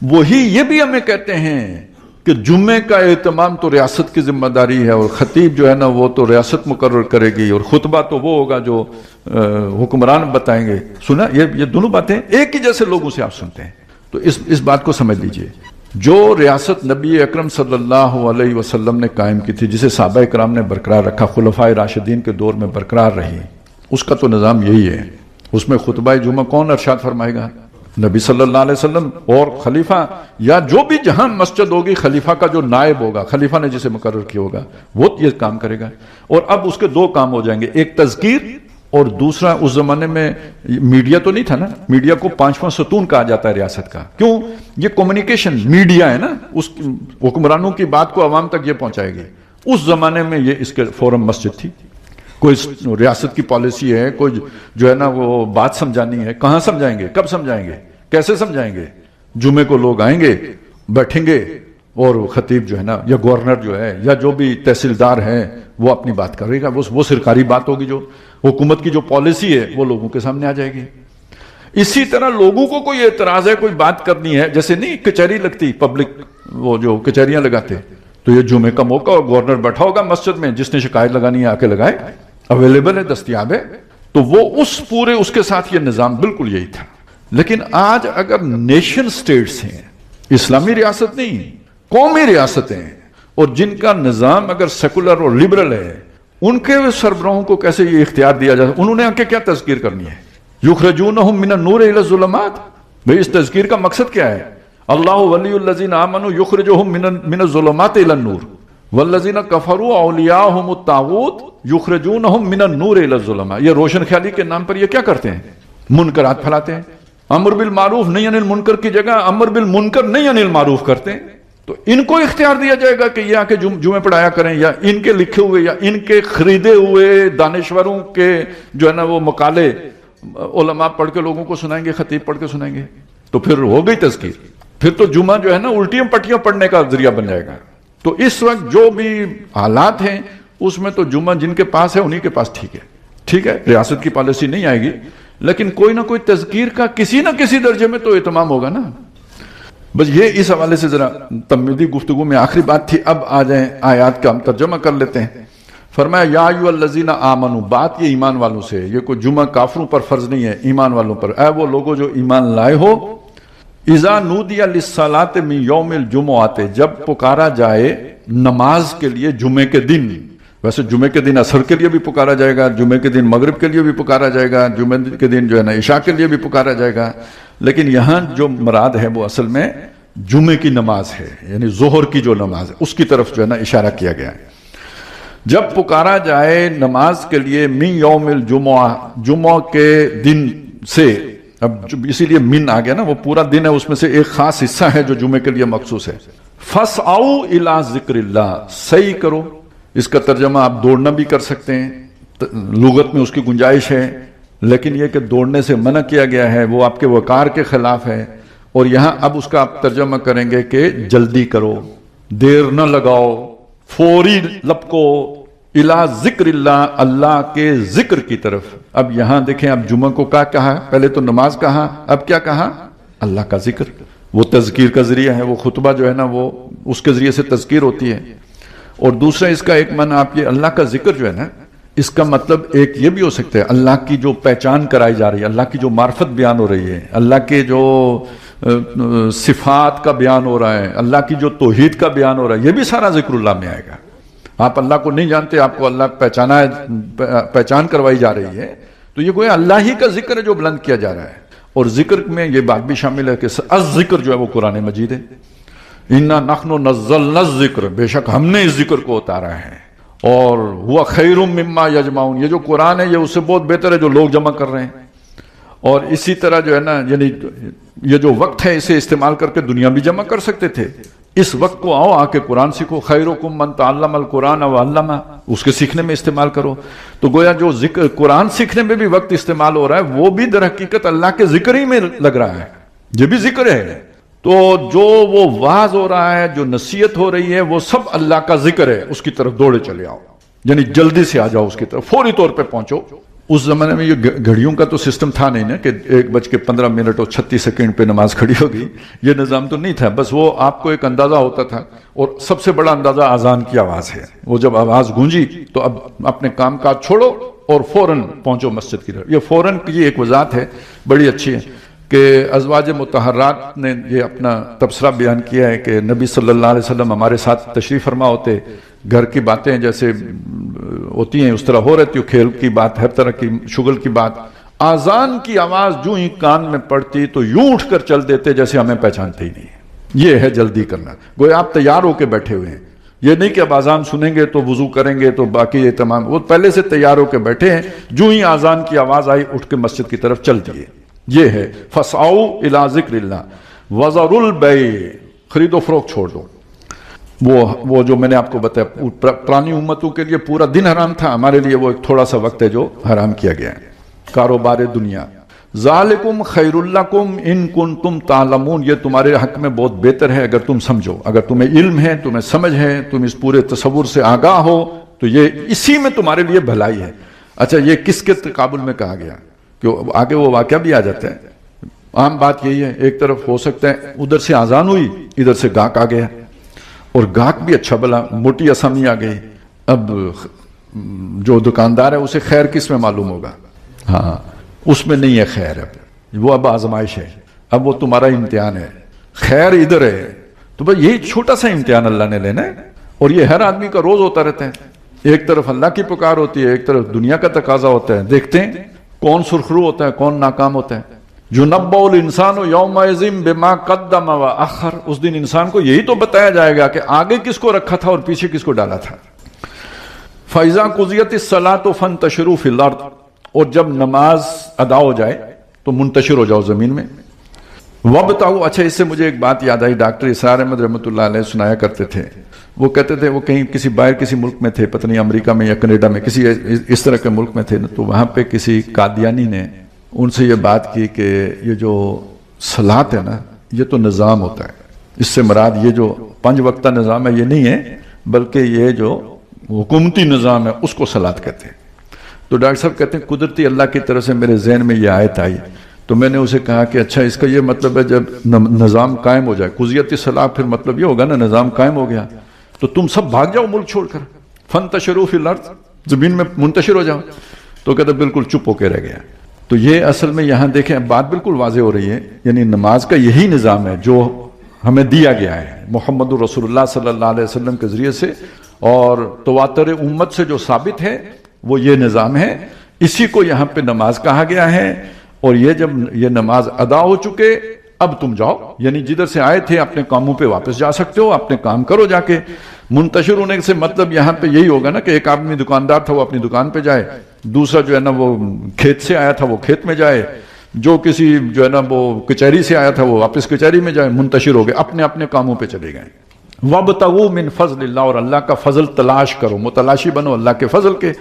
وہی یہ بھی ہمیں کہتے ہیں کہ جمعے کا اہتمام تو ریاست کی ذمہ داری ہے، اور خطیب جو ہے نا وہ تو ریاست مقرر کرے گی، اور خطبہ تو وہ ہوگا جو حکمران بتائیں گے. سنا، یہ دونوں باتیں ایک ہی جیسے لوگوں سے آپ سنتے ہیں. تو اس بات کو سمجھ لیجئے، جو ریاست نبی اکرم صلی اللہ علیہ وسلم نے قائم کی تھی، جسے صحابہ کرام نے برقرار رکھا، خلفائے راشدین کے دور میں برقرار رہی، اس کا تو نظام یہی ہے. اس میں خطبہ جمعہ کون ارشاد فرمائے گا؟ نبی صلی اللہ علیہ وسلم. اور خلیفہ یا جو بھی جہاں مسجد ہوگی، خلیفہ کا جو نائب ہوگا، خلیفہ نے جسے مقرر کیا ہوگا، وہ یہ کام کرے گا. اور اب اس کے دو کام ہو جائیں گے، ایک تذکیر، اور دوسرا اس زمانے میں میڈیا تو نہیں تھا نا. میڈیا کو پانچواں ستون کہا جاتا ہے ریاست کا. کیوں؟ یہ کمیونیکیشن میڈیا ہے نا، اس حکمرانوں کی بات کو عوام تک یہ پہنچائے گی. اس زمانے میں یہ اس کے فورم مسجد تھی. کوئی ریاست کی پالیسی ہے، کوئی جو ہے نا وہ بات سمجھانی ہے، کہاں سمجھائیں گے، کب سمجھائیں گے، کیسے سمجھائیں گے؟ جمعے کو لوگ آئیں گے، بیٹھیں گے، اور خطیب جو ہے نا یا گورنر جو ہے یا جو بھی تحصیلدار ہیں وہ اپنی بات کرے گا. وہ سرکاری بات ہوگی، جو حکومت کی جو پالیسی ہے وہ لوگوں کے سامنے آ جائے گی. اسی طرح لوگوں کو کوئی اعتراض ہے، کوئی بات کرنی ہے، جیسے نہیں کچہری لگتی پبلک، وہ جو کچہریاں لگاتے، تو یہ جمعے کا موقع اور گورنر بیٹھا ہوگا مسجد میں، جس نے شکایت لگانی ہے آ کے لگائے، اویلیبل ہے، دستیاب ہے. تو وہ اس کے ساتھ یہ نظام بالکل یہی تھا. لیکن آج اگر نیشن سٹیٹس ہیں، اسلامی ریاست نہیں، قومی ریاستیں ہیں، اور جن کا نظام اگر سیکولر اور لبرل ہے، ان کے سربراہوں کو کیسے یہ اختیار دیا جاتا ہے؟ انہوں نے آ کے کیا تذکیر کرنی ہے؟ یخرجونہم من النور الی الظلمات. بھئی اس تذکیر کا مقصد کیا ہے؟ اللہ ولی الذین آمنوا یخرجہم من الظلمات الی النور والذین کفروا اولیاءہم الطاغوت یخرجونہم من النور الی الظلمات. یہ روشن خیالی کے نام پر یہ کیا کرتے ہیں؟ منکرات پھیلاتے ہیں. امر بالمعروف نہی عن المنکر کی جگہ امر بالمنکر نہی عن المعروف کرتے ہیں. تو ان کو اختیار دیا جائے گا کہ یہ آ کے جمعے پڑھایا کریں، یا ان کے لکھے ہوئے یا ان کے خریدے ہوئے دانشوروں کے جو ہے نا وہ مقالے علماء پڑھ کے لوگوں کو سنائیں گے، خطیب پڑھ کے سنائیں گے. تو پھر ہو گئی تذکیر. پھر تو جمعہ جو ہے نا الٹیاں پٹیاں پڑھنے کا ذریعہ بن جائے گا. تو اس وقت جو بھی حالات ہیں اس میں تو جمعہ جن کے پاس ہے انہی کے پاس ٹھیک ہے. ریاست کی پالیسی نہیں آئے گی، لیکن کوئی نہ کوئی تذکیر کا کسی نہ کسی درجے میں تو اہتمام ہوگا نا. بس یہ اس حوالے سے ذرا تمہیدی گفتگو میں آخری بات تھی. اب آ جائیں آیات کا ہم ترجمہ کر لیتے ہیں. فرمایا یا ایھا الذین آمنوا، بات یہ ایمان والوں سے، یہ کوئی جمعہ کافروں پر فرض نہیں ہے، ایمان والوں پر. اے وہ لوگوں جو ایمان لائے ہو، اذا نودی للصلاۃ من یوم الجمعۃ، جب پکارا جائے نماز کے لیے جمعے کے دن. ویسے جمعے کے دن عصر کے لیے بھی پکارا جائے گا، جمعے کے دن مغرب کے لیے بھی پکارا جائے گا، جمعے کے دن جو ہے نا عشاء کے لیے بھی پکارا جائے گا. لیکن یہاں جو مراد ہے وہ اصل میں جمعے کی نماز ہے، یعنی ظہر کی جو نماز ہے اس کی طرف جو ہے نا اشارہ کیا گیا ہے. جب پکارا جائے نماز کے لیے من یوم الجمعہ، جمعہ کے دن سے. اب اسی لیے من آ گیا نا، وہ پورا دن ہے، اس میں سے ایک خاص حصہ ہے جو جمعے کے لیے مخصوص ہے. فَاسْعَوْا إِلَىٰ ذِكْرِ اللَّهِ، صحیح کرو. اس کا ترجمہ آپ دوڑنا بھی کر سکتے ہیں، لغت میں اس کی گنجائش ہے، لیکن یہ کہ دوڑنے سے منع کیا گیا ہے، وہ آپ کے وقار کے خلاف ہے. اور یہاں اب اس کا آپ ترجمہ کریں گے کہ جلدی کرو، دیر نہ لگاؤ، فوری لپکو، اِلَىٰ ذِكْرِ اللَّهِ، اللہ کے ذکر کی طرف. اب یہاں دیکھیں، اب جمعہ کو کیا کہا؟ پہلے تو نماز کہا، اب کیا کہا؟ اللہ کا ذکر. وہ تذکیر کا ذریعہ ہے، وہ خطبہ جو ہے نا وہ اس کے ذریعے سے تذکیر ہوتی ہے. اور دوسرا اس کا ایک معنی آپ یہ اللہ کا ذکر جو ہے نا، اس کا مطلب ایک یہ بھی ہو سکتا ہے اللہ کی جو پہچان کرائی جا رہی ہے، اللہ کی جو معرفت بیان ہو رہی ہے، اللہ کے جو صفات کا بیان ہو رہا ہے، اللہ کی جو توحید کا بیان ہو رہا ہے، یہ بھی سارا ذکر اللہ میں آئے گا. آپ اللہ کو نہیں جانتے، آپ کو اللہ پہچان کروائی جا رہی ہے، تو یہ کوئی اللہ ہی کا ذکر ہے جو بلند کیا جا رہا ہے. اور ذکر میں یہ بات بھی شامل ہے کہ الذکر جو ہے وہ قرآن مجید ہے. انا نحن نزلنا الذکر، بے شک ہم نے اس ذکر کو اتارا ہے. اور ہوا خیر مما یجمعون، یہ جو قرآن ہے یہ اس سے بہت بہتر ہے جو لوگ جمع کر رہے ہیں. اور اسی طرح جو ہے نا، یعنی یہ جو وقت ہے اسے استعمال کر کے دنیا بھی جمع کر سکتے تھے. اس وقت کو آؤ، آ کے قرآن سیکھو. خیرکم من تعلم القرآن وعلمہ، اس کے سیکھنے میں استعمال کرو. تو گویا جو ذکر قرآن سیکھنے میں بھی وقت استعمال ہو رہا ہے وہ بھی در حقیقت اللہ کے ذکر ہی میں لگ رہا ہے، یہ بھی ذکر ہے. تو جو وہ واعظ ہو رہا ہے، جو نصیحت ہو رہی ہے، وہ سب اللہ کا ذکر ہے. اس کی طرف دوڑے چلے آؤ، یعنی جلدی سے آ جاؤ اس کی طرف، فوری طور پہ پہنچو. اس زمانے میں یہ گھڑیوں کا تو سسٹم تھا نہیں نا کہ 1:15 اور 36 سیکنڈ پہ نماز کھڑی ہوگی، یہ نظام تو نہیں تھا. بس وہ آپ کو ایک اندازہ ہوتا تھا، اور سب سے بڑا اندازہ اذان کی آواز ہے. وہ جب آواز گونجی تو اب اپنے کام کاج چھوڑو اور فوراً پہنچو مسجد کی طرف. یہ فوراً کی ایک وضاحت ہے بڑی اچھی ہے کہ ازواج مطہرات نے یہ اپنا تبصرہ بیان کیا ہے کہ نبی صلی اللہ علیہ وسلم ہمارے ساتھ تشریف فرما ہوتے، گھر کی باتیں جیسے ہوتی ہیں اس طرح ہو رہتی، کھیل کی بات، ہر طرح کی شغل کی بات. آذان کی آواز جو ہی کان میں پڑتی تو یوں اٹھ کر چل دیتے جیسے ہمیں پہچانتے ہی نہیں. یہ ہے جلدی کرنا. گویا آپ تیار ہو کے بیٹھے ہوئے ہیں، یہ نہیں کہ اب آذان سنیں گے تو وضو کریں گے تو باقی یہ تمام، وہ پہلے سے تیار ہو کے بیٹھے ہیں. جو ہی آذان کی آواز آئی اٹھ کے مسجد کی طرف چل دیے. یہ ہے فسعوا الی ذکر اللہ وذروا البیع، خرید و فروخت چھوڑ دو. وہ جو میں نے آپ کو بتایا پرانی امتوں کے لیے پورا دن حرام تھا، ہمارے لیے وہ ایک تھوڑا سا وقت ہے جو حرام کیا گیا ہے. کاروبار دنیا. ذالکم خیر لکم ان کنتم تعلمون، یہ تمہارے حق میں بہت بہتر ہے اگر تم سمجھو، اگر تمہیں علم ہے، تمہیں سمجھ ہے، تم اس پورے تصور سے آگاہ ہو تو یہ اسی میں تمہارے لیے بھلائی ہے. اچھا یہ کس کے تقابل میں کہا گیا؟ کہ آگے وہ واقعہ بھی آ جاتا ہے. عام بات یہی ہے، ایک طرف ہو سکتا ہے ادھر سے آزان ہوئی، ادھر سے گاہک آ گیا، اور گاہک بھی اچھا بلا موٹی آسامی آ گئی. اب جو دکاندار ہے اسے خیر کس میں معلوم ہوگا؟ ہاں اس میں نہیں ہے خیر، وہ اب آزمائش ہے، اب وہ تمہارا امتحان ہے. خیر ادھر ہے تو بھائی یہی چھوٹا سا امتحان اللہ نے لینا ہے، اور یہ ہر آدمی کا روز ہوتا رہتا ہے. ایک طرف اللہ کی پکار ہوتی ہے، ایک طرف دنیا کا تقاضا ہوتا ہے. دیکھتے ہیں کون سرخرو ہوتا ہے، کون ناکام ہوتا ہے. یُنَبَّأُ الْإِنسَانُ يَوْمَئِذٍ بِمَا قَدَّمَ وَأَخَّرَ، اس دن انسان کو یہی تو بتایا جائے گا کہ آگے کس کو رکھا تھا اور پیچھے کس کو ڈالا تھا. فَإِذَا قُضِيَتِ الصَّلَاةُ فَانتَشِرُوا فِي الْأَرْضِ، اور جب نماز ادا ہو جائے تو منتشر ہو جاؤ زمین میں. وَابْتَغُوا، اچھا اس سے مجھے ایک بات یاد آئی، ڈاکٹر اسرار احمد رحمۃ اللہ علیہ سنایا کرتے تھے. وہ کہتے تھے وہ کہیں کسی باہر کسی ملک میں تھے، پتہ نہیں امریکہ میں یا کینیڈا میں، کسی اس طرح کے ملک میں تھے، تو وہاں پہ کسی قادیانی نے ان سے یہ بات کی کہ یہ جو صلاۃ ہے نا یہ تو نظام ہوتا ہے، اس سے مراد یہ جو 5 وقتہ نظام ہے یہ نہیں ہے، بلکہ یہ جو حکومتی نظام ہے اس کو صلاۃ کہتے ہیں. تو ڈاکٹر صاحب کہتے ہیں قدرتی اللہ کی طرف سے میرے ذہن میں یہ آیت آئی، تو میں نے اسے کہا کہ اچھا اس کا یہ مطلب ہے جب نظام قائم ہو جائے، قضیت الصلاۃ، پھر مطلب یہ ہوگا نا نظام قائم ہو گیا تو تم سب بھاگ جاؤ ملک چھوڑ کر، فانتشروا فی الارض، زمین میں منتشر ہو جاؤ. تو کہتے بالکل چپ ہو کے رہ گیا. تو یہ اصل میں یہاں دیکھیں بات بالکل واضح ہو رہی ہے، یعنی نماز کا یہی نظام ہے جو ہمیں دیا گیا ہے محمد رسول اللہ صلی اللہ علیہ وسلم کے ذریعے سے، اور تواتر امت سے جو ثابت ہے وہ یہ نظام ہے. اسی کو یہاں پہ نماز کہا گیا ہے. اور یہ جب یہ نماز ادا ہو چکے اب تم جاؤ، یعنی جدھر سے آئے تھے اپنے کاموں پہ واپس جا سکتے ہو، اپنے کام کرو جا کے. منتشر ہونے سے مطلب یہاں پہ یہی ہوگا نا کہ ایک آدمی دکاندار تھا وہ اپنی دکان پہ جائے، دوسرا جو ہے نا وہ کھیت سے آیا تھا وہ کھیت میں جائے، جو کسی جو ہے نا وہ کچہری سے آیا تھا وہ واپس کچہری میں جائے. منتشر ہو گئے، اپنے اپنے کاموں پہ چلے گئے. وَابْتَغُوا مِنْ فَضْلِ اللَّهِ، اور اللہ کا فضل تلاش کرو، متلاشی بنو اللہ کے فضل کے،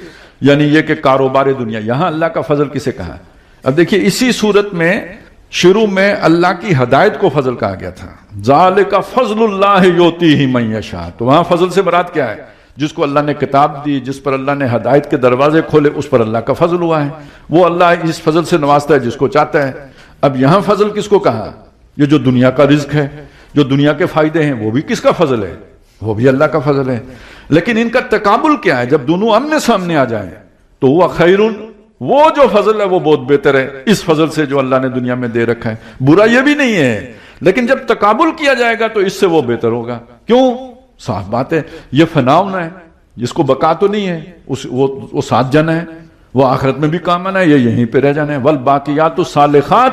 یعنی یہ کہ کاروبار دنیا. یہاں اللہ کا فضل کسے کہا؟ اب دیکھیے اسی صورت میں شروع میں اللہ کی ہدایت کو فضل کہا گیا تھا، ذَلِكَ فَضْلُ اللَّهِ يُؤْتِيهِ مَن يَشَاءُ. تو وہاں فضل سے مراد کیا ہے؟ جس کو اللہ نے کتاب دی، جس پر اللہ نے ہدایت کے دروازے کھولے، اس پر اللہ کا فضل ہوا ہے. وہ اللہ اس فضل سے نوازتا ہے جس کو چاہتا ہے. اب یہاں فضل کس کو کہا؟ یہ جو دنیا کا رزق ہے، جو دنیا کے فائدے ہیں، وہ بھی کس کا فضل ہے؟ وہ بھی اللہ کا فضل ہے. لیکن ان کا تقابل کیا ہے؟ جب دونوں آمنے سامنے آ جائیں تو وہ خیرون، وہ جو فضل ہے وہ بہت بہتر ہے اس فضل سے جو اللہ نے دنیا میں دے رکھا ہے. برا یہ بھی نہیں ہے، لیکن جب تقابل کیا جائے گا تو اس سے وہ بہتر ہوگا. کیوں؟ صاف بات ہے یہ فنا ہونا ہے، جس کو بقا تو نہیں ہے، وہ ساتھ جانا ہے، وہ آخرت میں بھی کام آنا ہے، یہ یہیں پہ رہ جانا ہے. والباقیات الصالحات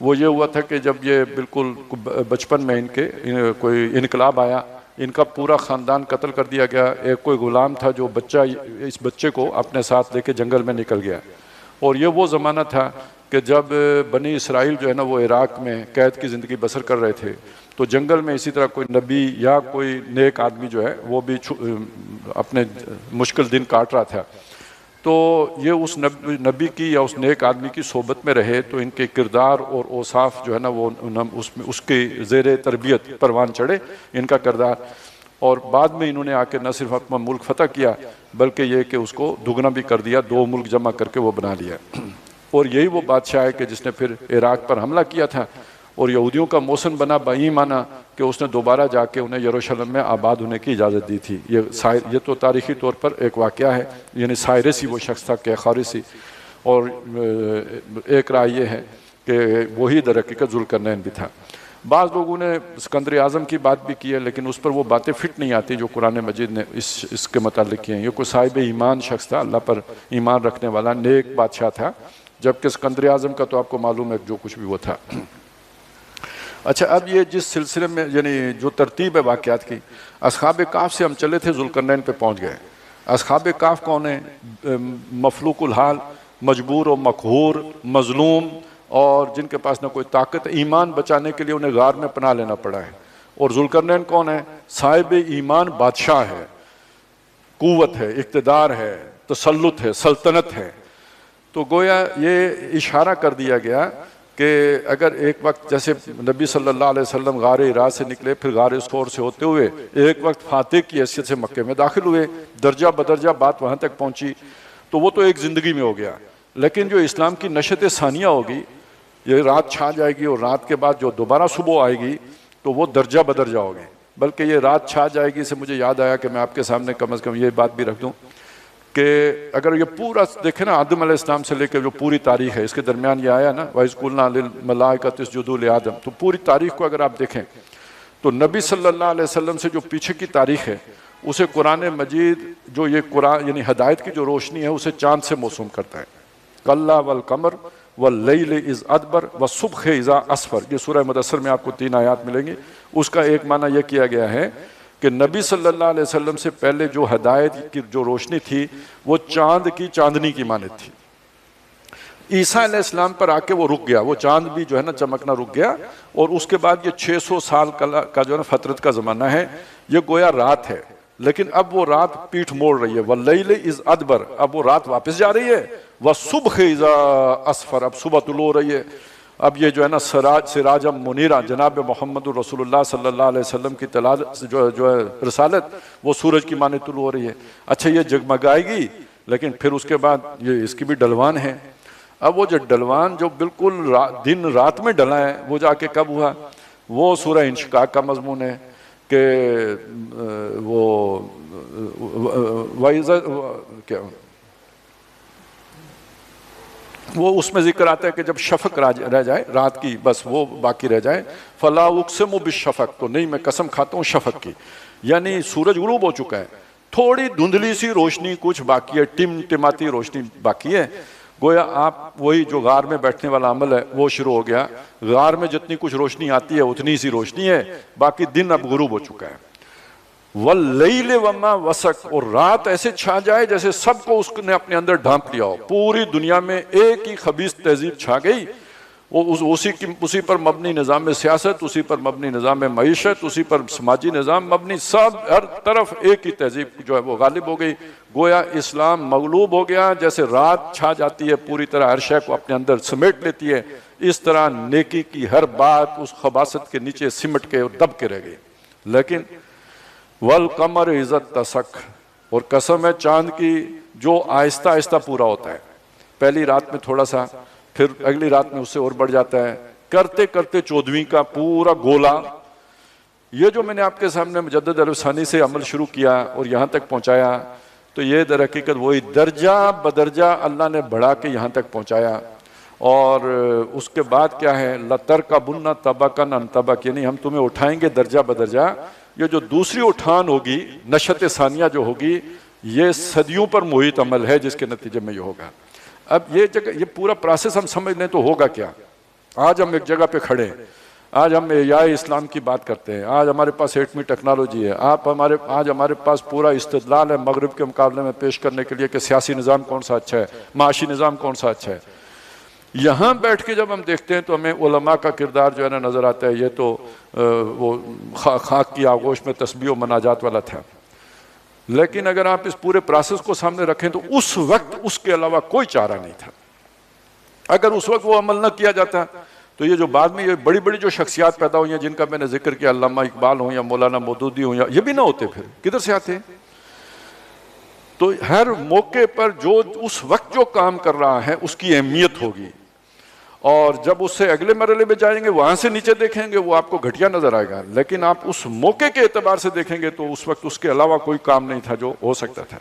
وہ یہ ہوا تھا کہ جب یہ بالکل بچپن میں ان کے کوئی انقلاب آیا، ان کا پورا خاندان قتل کر دیا گیا. ایک کوئی غلام تھا جو اس بچے کو اپنے ساتھ لے کے جنگل میں نکل گیا. اور یہ وہ زمانہ تھا کہ جب بنی اسرائیل جو ہے نا وہ عراق میں قید کی زندگی بسر کر رہے تھے، تو جنگل میں اسی طرح کوئی نبی یا کوئی نیک آدمی جو ہے وہ بھی اپنے مشکل دن کاٹ رہا تھا. تو یہ اس نبی کی یا اس نیک آدمی کی صحبت میں رہے تو ان کے کردار اور اوصاف جو ہے نا وہ اس کے زیر تربیت پروان چڑھے ان کا کردار. اور بعد میں انہوں نے آ کے نہ صرف اپنا ملک فتح کیا بلکہ یہ کہ اس کو دگنا بھی کر دیا، 2 ملک جمع کر کے وہ بنا لیا. اور یہی وہ بادشاہ ہے کہ جس نے پھر عراق پر حملہ کیا تھا اور یہودیوں کا موسم بنا بایمانہ کہ اس نے دوبارہ جا کے انہیں یروشلم میں آباد ہونے کی اجازت دی تھی. یہ تو تاریخی طور پر ایک واقعہ ہے، یعنی سائرس ہی وہ شخص تھا کہ خارسی. اور ایک رائے یہ ہے کہ وہی در حقیقت ذوالقرنین بھی تھا. بعض لوگوں نے اسکندر اعظم کی بات بھی کی ہے لیکن اس پر وہ باتیں فٹ نہیں آتی جو قرآن مجید نے اس کے متعلق کی ہیں. یہ کوئی صاحب ایمان شخص تھا، اللہ پر ایمان رکھنے والا نیک بادشاہ تھا، جبکہ اسکندر اعظم کا تو آپ کو معلوم ہے جو کچھ بھی وہ تھا. اچھا، اب یہ جس سلسلے میں یعنی جو ترتیب ہے واقعات کی، اصحاب کہف سے ہم چلے تھے ذوالقرنین پہ پہنچ گئے. اصحاب کہف کون ہیں؟ مفلوق الحال، مجبور و مقہور، مظلوم، اور جن کے پاس نہ کوئی طاقت، ایمان بچانے کے لیے انہیں غار میں پناہ لینا پڑا ہے. اور ذوالقرنین کون ہے؟ صاحب ایمان بادشاہ ہے، قوت ہے، اقتدار ہے، تسلط ہے، سلطنت ہے. تو گویا یہ اشارہ کر دیا گیا کہ اگر ایک وقت جیسے نبی صلی اللہ علیہ وسلم غار ہرا سے نکلے، پھر غار ثور سے ہوتے ہوئے ایک وقت فاتح کی حیثیت سے مکے میں داخل ہوئے، درجہ بدرجہ بات وہاں تک پہنچی، تو وہ تو ایک زندگی میں ہو گیا. لیکن جو اسلام کی نشت ثانیہ ہوگی، یہ رات چھا جائے گی اور رات کے بعد جو دوبارہ صبح آئے گی تو وہ درجہ بدرجہ ہوگی. بلکہ یہ رات چھا جائے گی سے مجھے یاد آیا کہ میں آپ کے سامنے کم از کم یہ بات بھی رکھ دوں کہ اگر یہ پورا دیکھیں نا، آدم علیہ السلام سے لے کے جو پوری تاریخ ہے، اس کے درمیان یہ آیا نا وَإِذْ قُلْنَا لِلْمَلَائِكَةِ اسْجُدُوا لِآدَمَ، تو پوری تاریخ کو اگر آپ دیکھیں تو نبی صلی اللہ علیہ وسلم سے جو پیچھے کی تاریخ ہے اسے قرآن مجید جو یہ قرآن یعنی ہدایت کی جو روشنی ہے اسے چاند سے موسوم کرتا ہے. کَلَّا وَالْقَمَرِ وَاللَّيْلِ إِذْ أَدْبَرَ وَالصُّبْحِ إِذَا أَسْفَرَ. یہ سورہ مدثر میں آپ کو 3 آیات ملیں گی. اس کا ایک معنی یہ کیا گیا ہے کہ نبی صلی اللہ علیہ وسلم سے پہلے جو ہدایت کی جو روشنی تھی وہ چاند کی چاندنی کی مانند تھی. عیسیٰ علیہ السلام پر آ کے وہ رک گیا، وہ چاند بھی جو ہے نا چمکنا رک گیا. اور اس کے بعد یہ 600 سال کا جو ہے نا فترت کا زمانہ ہے، یہ گویا رات ہے. لیکن اب وہ رات پیٹھ موڑ رہی ہے. وَاللَّيْلِ إِذْ أَدْبَرَ، اب وہ رات واپس جا رہی ہے. وَالصُّبْحِ إِذَا أَسْفَرَ، اب صبح طلوع ہو رہی ہے. اب یہ جو ہے نا سراجم منیرہ، جناب محمد رسول اللہ صلی اللہ علیہ وسلم کی جو ہے رسالت، وہ سورج کی مانند طلوع ہو رہی ہے. اچھا، یہ جگمگائے گی لیکن پھر اس کے بعد یہ اس کی بھی ڈلوان ہے. اب وہ جو ڈلوان جو بالکل دن رات میں ڈلا ہے وہ جا کے کب ہوا؟ وہ سورہ انشقاق کا مضمون ہے کہ وہ اس میں ذکر آتا ہے کہ جب شفق رہ جائے رات کی، بس وہ باقی رہ جائے. فلا اقسم بالشفق، تو نہیں میں قسم کھاتا ہوں شفق کی، یعنی سورج غروب ہو چکا ہے، تھوڑی دھندلی سی روشنی کچھ باقی ہے، ٹمٹماتی روشنی باقی ہے. گویا آپ وہی جو غار میں بیٹھنے والا عمل ہے وہ شروع ہو گیا. غار میں جتنی کچھ روشنی آتی ہے اتنی سی روشنی ہے، باقی دن اب غروب ہو چکا ہے. وَاللَّيْلِ وَمَا وَسَقَ، اور رات ایسے چھا جائے جیسے سب کو اس نے اپنے اندر ڈھانپ لیا ہو. پوری دنیا میں ایک ہی خبیث تہذیب چھا گئی، وہ اسی پر مبنی نظام سیاست، اسی پر مبنی نظام معیشت، اسی پر سماجی نظام مبنی، سب ہر طرف ایک ہی تہذیب جو ہے وہ غالب ہو گئی. گویا اسلام مغلوب ہو گیا. جیسے رات چھا جاتی ہے پوری طرح ہر شے کو اپنے اندر سمیٹ لیتی ہے، اس طرح نیکی کی ہر بات اس خباثت کے نیچے سمٹ کے اور دب کے رہ گئی. لیکن والقمر اذا اتسق، اور قسم ہے چاند کی جو آہستہ آہستہ پورا ہوتا ہے. پہلی رات میں تھوڑا سا، پھر اگلی رات میں اس سے اور بڑھ جاتا ہے، کرتے کرتے 14ویں کا پورا گولا. یہ جو میں نے آپ کے سامنے مجدد الثانی سے عمل شروع کیا اور یہاں تک پہنچایا، تو یہ در حقیقت وہی درجہ بدرجہ اللہ نے بڑھا کے یہاں تک پہنچایا. اور اس کے بعد کیا ہے؟ لَتَرْكَبُنَّ طَبَقًا عَنْ طَبَقٍ، یعنی ہم تمہیں اٹھائیں گے درجہ بدرجہ. یہ جو دوسری اٹھان ہوگی، نشت ثانیہ جو ہوگی، یہ صدیوں پر محیط عمل ہے جس کے نتیجے میں یہ ہوگا. اب یہ پورا پروسیس ہم سمجھ لیں تو ہوگا کیا؟ آج ہم ایک جگہ پہ کھڑے ہیں، آج ہم احیاء اسلام کی بات کرتے ہیں، آج ہمارے پاس ایٹمی ٹیکنالوجی ہے، آج ہمارے پاس پورا استدلال ہے مغرب کے مقابلے میں پیش کرنے کے لیے کہ سیاسی نظام کون سا اچھا ہے، معاشی نظام کون سا اچھا ہے۔ یہاں بیٹھ کے جب ہم دیکھتے ہیں تو ہمیں علماء کا کردار جو ہے نا نظر آتا ہے، یہ تو وہ خاک کی آغوش میں تسبیح و مناجات والا تھا۔ لیکن اگر آپ اس پورے پروسیس کو سامنے رکھیں تو اس وقت اس کے علاوہ کوئی چارہ نہیں تھا۔ اگر اس وقت وہ عمل نہ کیا جاتا تو یہ جو بعد میں یہ بڑی بڑی جو شخصیات پیدا ہوئی ہیں جن کا میں نے ذکر کیا، علامہ اقبال ہوں یا مولانا مودودی ہوں، یا یہ بھی نہ ہوتے، پھر کدھر سے آتے؟ تو ہر موقع پر جو اس وقت جو کام کر رہا ہے اس کی اہمیت ہوگی، اور جب اس سے اگلے مرحلے میں جائیں گے وہاں سے نیچے دیکھیں گے وہ آپ کو گھٹیا نظر آئے گا، لیکن آپ اس موقع کے اعتبار سے دیکھیں گے تو اس وقت اس کے علاوہ کوئی کام نہیں تھا جو ہو سکتا تھا۔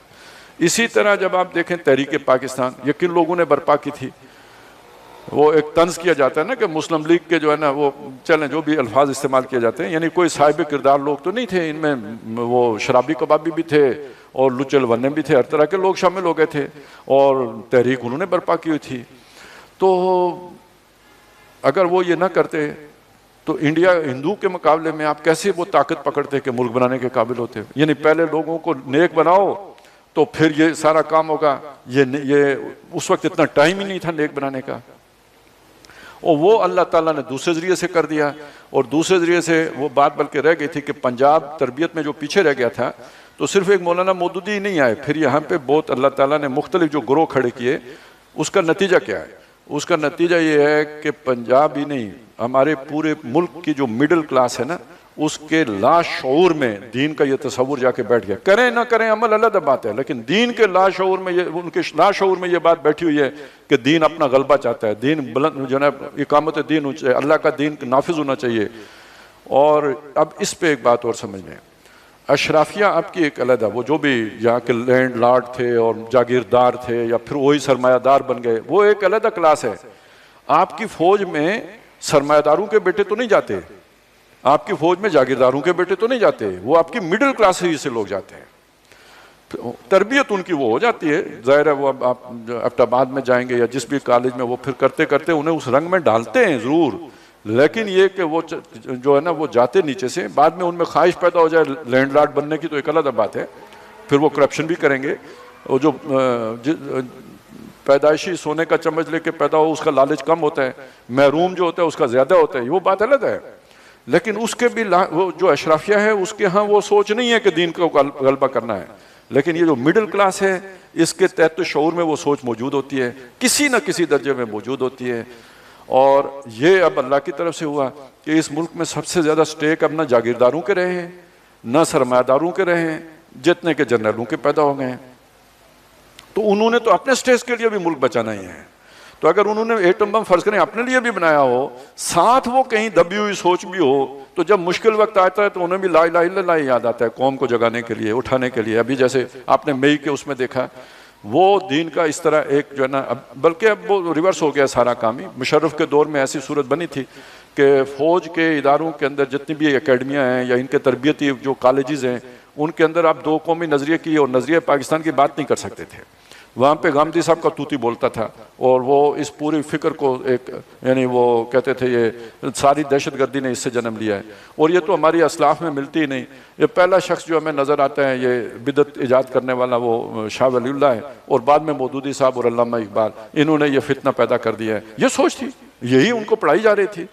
اسی طرح جب آپ دیکھیں تحریک پاکستان، یہ کن لوگوں نے برپا کی تھی؟ وہ ایک طنز کیا جاتا ہے نا کہ مسلم لیگ کے جو ہے نا وہ چلیں جو بھی الفاظ استعمال کیے جاتے ہیں، یعنی کوئی صاحب کردار لوگ تو نہیں تھے، ان میں وہ شرابی کبابی بھی تھے اور لچل وننے بھی تھے، ہر طرح کے لوگ شامل ہو گئے تھے، اور تحریک انہوں نے برپا کی ہوئی تھی۔ تو اگر وہ یہ نہ کرتے تو انڈیا ہندو کے مقابلے میں آپ کیسے وہ طاقت پکڑتے کہ ملک بنانے کے قابل ہوتے؟ یعنی پہلے لوگوں کو نیک بناؤ تو پھر یہ سارا کام ہوگا، یہ اس وقت اتنا ٹائم ہی نہیں تھا نیک بنانے کا، اور وہ اللہ تعالیٰ نے دوسرے ذریعے سے کر دیا۔ اور دوسرے ذریعے سے وہ بات بلکہ رہ گئی تھی کہ پنجاب تربیت میں جو پیچھے رہ گیا تھا، تو صرف ایک مولانا مودودی ہی نہیں آئے، پھر یہاں پہ بہت اللہ تعالیٰ نے مختلف جو گروہ کھڑے کیے۔ اس کا نتیجہ کیا ہے؟ اس کا نتیجہ یہ ہے کہ پنجاب ہی نہیں، ہمارے پورے ملک کی جو مڈل کلاس ہے نا، اس کے لاشعور میں دین کا یہ تصور جا کے بیٹھ گیا۔ کریں نہ کریں عمل علیحدہ بات ہے، لیکن دین کے لاشعور میں ان کے لاشعور میں یہ بات بیٹھی ہوئی ہے کہ دین اپنا غلبہ چاہتا ہے، دین بلند جو ہے اقامت دین ہو چاہیے، اللہ کا دین نافذ ہونا چاہیے۔ اور اب اس پہ ایک بات اور سمجھ لیں، اشرافیہ آپ کی ایک علیحدہ، وہ جو بھی یہاں کے لینڈ لارڈ تھے اور جاگیردار تھے یا پھر وہی سرمایہ دار بن گئے، وہ ایک علیحدہ کلاس ہے۔ آپ کی فوج میں سرمایہ داروں کے بیٹے تو نہیں جاتے، آپ کی فوج میں جاگیرداروں کے بیٹے تو نہیں جاتے، وہ آپ کی مڈل کلاس ہی سے لوگ جاتے ہیں۔ تربیت ان کی وہ ہو جاتی ہے، ظاہر ہے وہ اب آپ ایبٹ آباد میں جائیں گے یا جس بھی کالج میں، وہ پھر کرتے کرتے انہیں اس رنگ میں ڈالتے ہیں ضرور، لیکن یہ کہ وہ جو ہے نا وہ جاتے نیچے سے، بعد میں ان میں خواہش پیدا ہو جائے لینڈ لارڈ بننے کی تو ایک علیحدہ بات ہے، پھر وہ کرپشن بھی کریں گے۔ وہ جو پیدائشی سونے کا چمچ لے کے پیدا ہو اس کا لالچ کم ہوتا ہے، محروم جو ہوتا ہے اس کا زیادہ ہوتا ہے، وہ بات علیحدہ ہے۔ لیکن اس کے بھی وہ جو اشرافیہ ہے اس کے ہاں وہ سوچ نہیں ہے کہ دین کو غلبہ کرنا ہے، لیکن یہ جو مڈل کلاس ہے اس کے تحت شعور میں وہ سوچ موجود ہوتی ہے، کسی نہ کسی درجے میں موجود ہوتی ہے۔ اور یہ اب اللہ کی طرف سے ہوا کہ اس ملک میں سب سے زیادہ سٹیک اب نہ جاگیرداروں کے رہے ہیں نہ سرمایہ داروں کے رہے ہیں، جتنے کے جنرلوں کے پیدا ہو گئے ہیں۔ تو انہوں نے تو اپنے سٹیج کے لیے بھی ملک بچانا ہی ہے، تو اگر انہوں نے ایٹم بم فرض کریں اپنے لیے بھی بنایا ہو، ساتھ وہ کہیں دبی ہوئی سوچ بھی ہو، تو جب مشکل وقت آتا ہے تو انہیں بھی لا الہ الا اللہ یاد آتا ہے قوم کو جگانے کے لیے، اٹھانے کے لیے۔ ابھی جیسے آپ نے مئی کے اس میں دیکھا، وہ دین کا اس طرح ایک جو ہے نا، بلکہ اب وہ ریورس ہو گیا سارا کام ہی۔ مشرف کے دور میں ایسی صورت بنی تھی کہ فوج کے اداروں کے اندر جتنی بھی اکیڈمیاں ہیں یا ان کے تربیتی جو کالجز ہیں، ان کے اندر آپ دو قومی نظریے کی اور نظریہ پاکستان کی بات نہیں کر سکتے تھے۔ وہاں پہ گامدی صاحب کا توتی بولتا تھا، اور وہ اس پوری فکر کو ایک یعنی وہ کہتے تھے یہ ساری دہشت گردی نے اس سے جنم لیا ہے، اور یہ تو ہماری اسلاف میں ملتی ہی نہیں۔ یہ پہلا شخص جو ہمیں نظر آتا ہے یہ بدعت ایجاد کرنے والا وہ شاہ ولی اللہ ہے، اور بعد میں مودودی صاحب اور علامہ اقبال، انہوں نے یہ فتنہ پیدا کر دیا ہے۔ یہ سوچ تھی، یہی ان کو پڑھائی جا رہی تھی،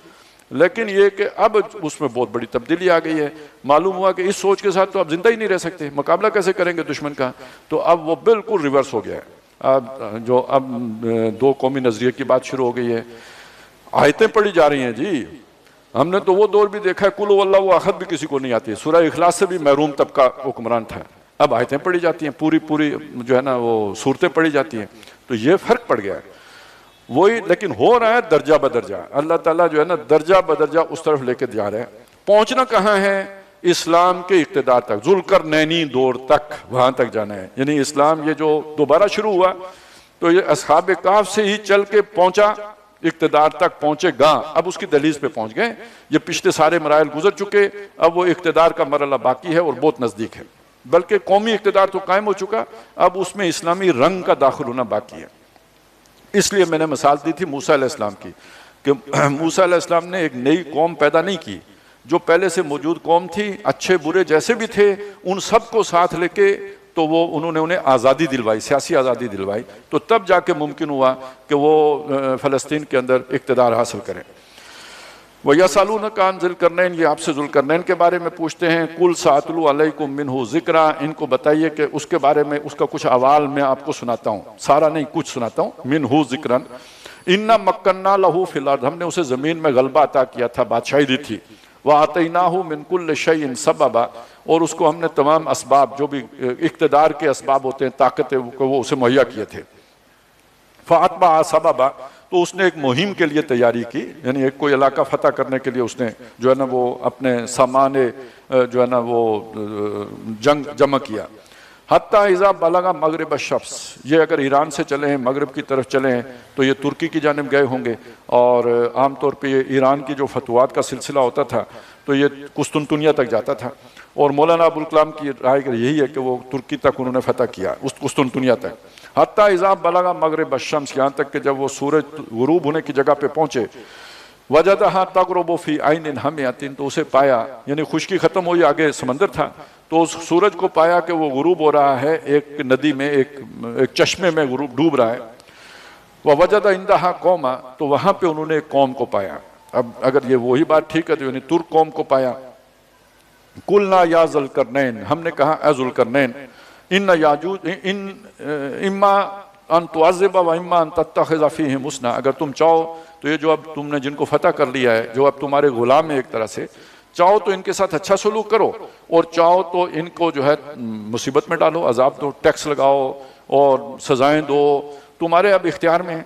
لیکن یہ کہ اب اس میں بہت بڑی تبدیلی آ گئی ہے۔ معلوم ہوا کہ اس سوچ کے ساتھ تو اب زندہ ہی نہیں رہ سکتے، مقابلہ کیسے کریں گے دشمن کا؟ تو اب وہ بالکل ریورس ہو گیا ہے۔ اب دو قومی نظریے کی بات شروع ہو گئی ہے، آیتیں پڑھی جا رہی ہیں جی۔ ہم نے تو وہ دور بھی دیکھا ہے قل هو اللہ احد بھی کسی کو نہیں آتی، سورہ اخلاص سے بھی محروم طبقہ حکمران تھا، اب آیتیں پڑھی جاتی ہیں، پوری جو ہے نا وہ صورتیں پڑھی جاتی ہیں، تو یہ فرق پڑ گیا ہے وہی۔ لیکن ہو رہا ہے درجہ بدرجہ، اللہ تعالیٰ جو ہے نا درجہ بدرجہ اس طرف لے کے جا رہے ہیں۔ پہنچنا کہاں ہے؟ اسلام کے اقتدار تک، ذوالقرنینی دور تک، وہاں تک جانا ہے۔ یعنی اسلام یہ جو دوبارہ شروع ہوا تو یہ اصحاب کہف سے ہی چل کے پہنچا، اقتدار تک پہنچے گا، اب اس کی دہلیز پہ پہنچ گئے۔ یہ پچھلے سارے مراحل گزر چکے، اب وہ اقتدار کا مرحلہ باقی ہے اور بہت نزدیک ہے، بلکہ قومی اقتدار تو قائم ہو چکا، اب اس میں اسلامی رنگ کا داخل ہونا باقی ہے۔ اس لیے میں نے مثال دی تھی موسیٰ علیہ السلام کی کہ موسیٰ علیہ السلام نے ایک نئی قوم پیدا نہیں کی، جو پہلے سے موجود قوم تھی، اچھے برے جیسے بھی تھے، ان سب کو ساتھ لے کے تو وہ انہوں نے انہیں آزادی دلوائی، سیاسی آزادی دلوائی، تو تب جا کے ممکن ہوا کہ وہ فلسطین کے اندر اقتدار حاصل کریں۔ وَيَسْأَلُونَكَ عَنْ ذِي الْقَرْنَيْنِ، یہ آپ سے ذوالقرنین کے بارے میں پوچھتے ہیں۔ قُلْ سَأَتْلُو عَلَيْكُم مِّنْهُ ذِكْرًا، ان کو بتائیے کہ اس کے بارے میں اس کا کچھ احوال میں آپ کو سناتا ہوں، سارا نہیں کچھ سناتا ہوں۔ مِّنْهُ ذِكْرًا إِنَّا مَكَّنَّا لَهُ فِي الْأَرْضِ، ہم نے اسے زمین میں غلبہ عطا کیا تھا، بادشاہی دی تھی۔ وَآتَيْنَاهُ مِنْ كُلِّ شَيْءٍ سَبَبًا، اور اس کو ہم نے تمام اسباب جو بھی اقتدار کے اسباب ہوتے ہیں، طاقتیں کو وہ اسے مہیا کیے تھے۔ فَأَتْبَعَ سَبَبًا، تو اس نے ایک مہم کے لیے تیاری کی، یعنی ایک کوئی علاقہ فتح کرنے کے لیے اس نے جو ہے نا وہ اپنے سامان جو ہے نا وہ جنگ جمع کیا۔ حتیٰ اذا بلغ مغرب الشمس، یہ اگر ایران سے چلے ہیں مغرب کی طرف چلے ہیں تو یہ ترکی کی جانب گئے ہوں گے، اور عام طور پہ یہ ایران کی جو فتوحات کا سلسلہ ہوتا تھا تو یہ قسطنطنیہ تک جاتا تھا، اور مولانا ابوالکلام کی رائے یہی ہے کہ وہ ترکی تک انہوں نے فتح کیا، اس قسطنطنیہ تک۔ حتیٰ اذا بلغ مغرب الشمس، یہاں تک کہ جب وہ سورج غروب ہونے کی جگہ پہ پہنچے، وجدہا تغرب فی عین حمیۃ، تو اسے پایا، یعنی خشکی ختم ہوئی، آگے سمندر تھا، تو اس سورج کو پایا کہ وہ غروب ہو رہا ہے ایک ندی میں، ایک چشمے میں غروب ڈوب رہا ہے۔ ووجد عندہا قوما، تو وہاں پہ انہوں نے ایک قوم کو پایا۔ اب اگر یہ وہی بات ٹھیک ہے تو یعنی ترک قوم کو پایا۔ قلنا یا ذوالقرنین، ہم نے کہا اے ذوالقرنین، ان یاجوج اما ان تعذب و اما ان تتخذ فیہم حسنا، اگر تم چاہو تو یہ جو اب تم نے جن کو فتح کر لیا ہے، جو اب تمہارے غلام ہیں ایک طرح سے، چاہو تو ان کے ساتھ اچھا سلوک کرو، اور چاہو تو ان کو جو ہے مصیبت میں ڈالو، عذاب دو، ٹیکس لگاؤ اور سزائیں دو، تمہارے اب اختیار میں ہیں۔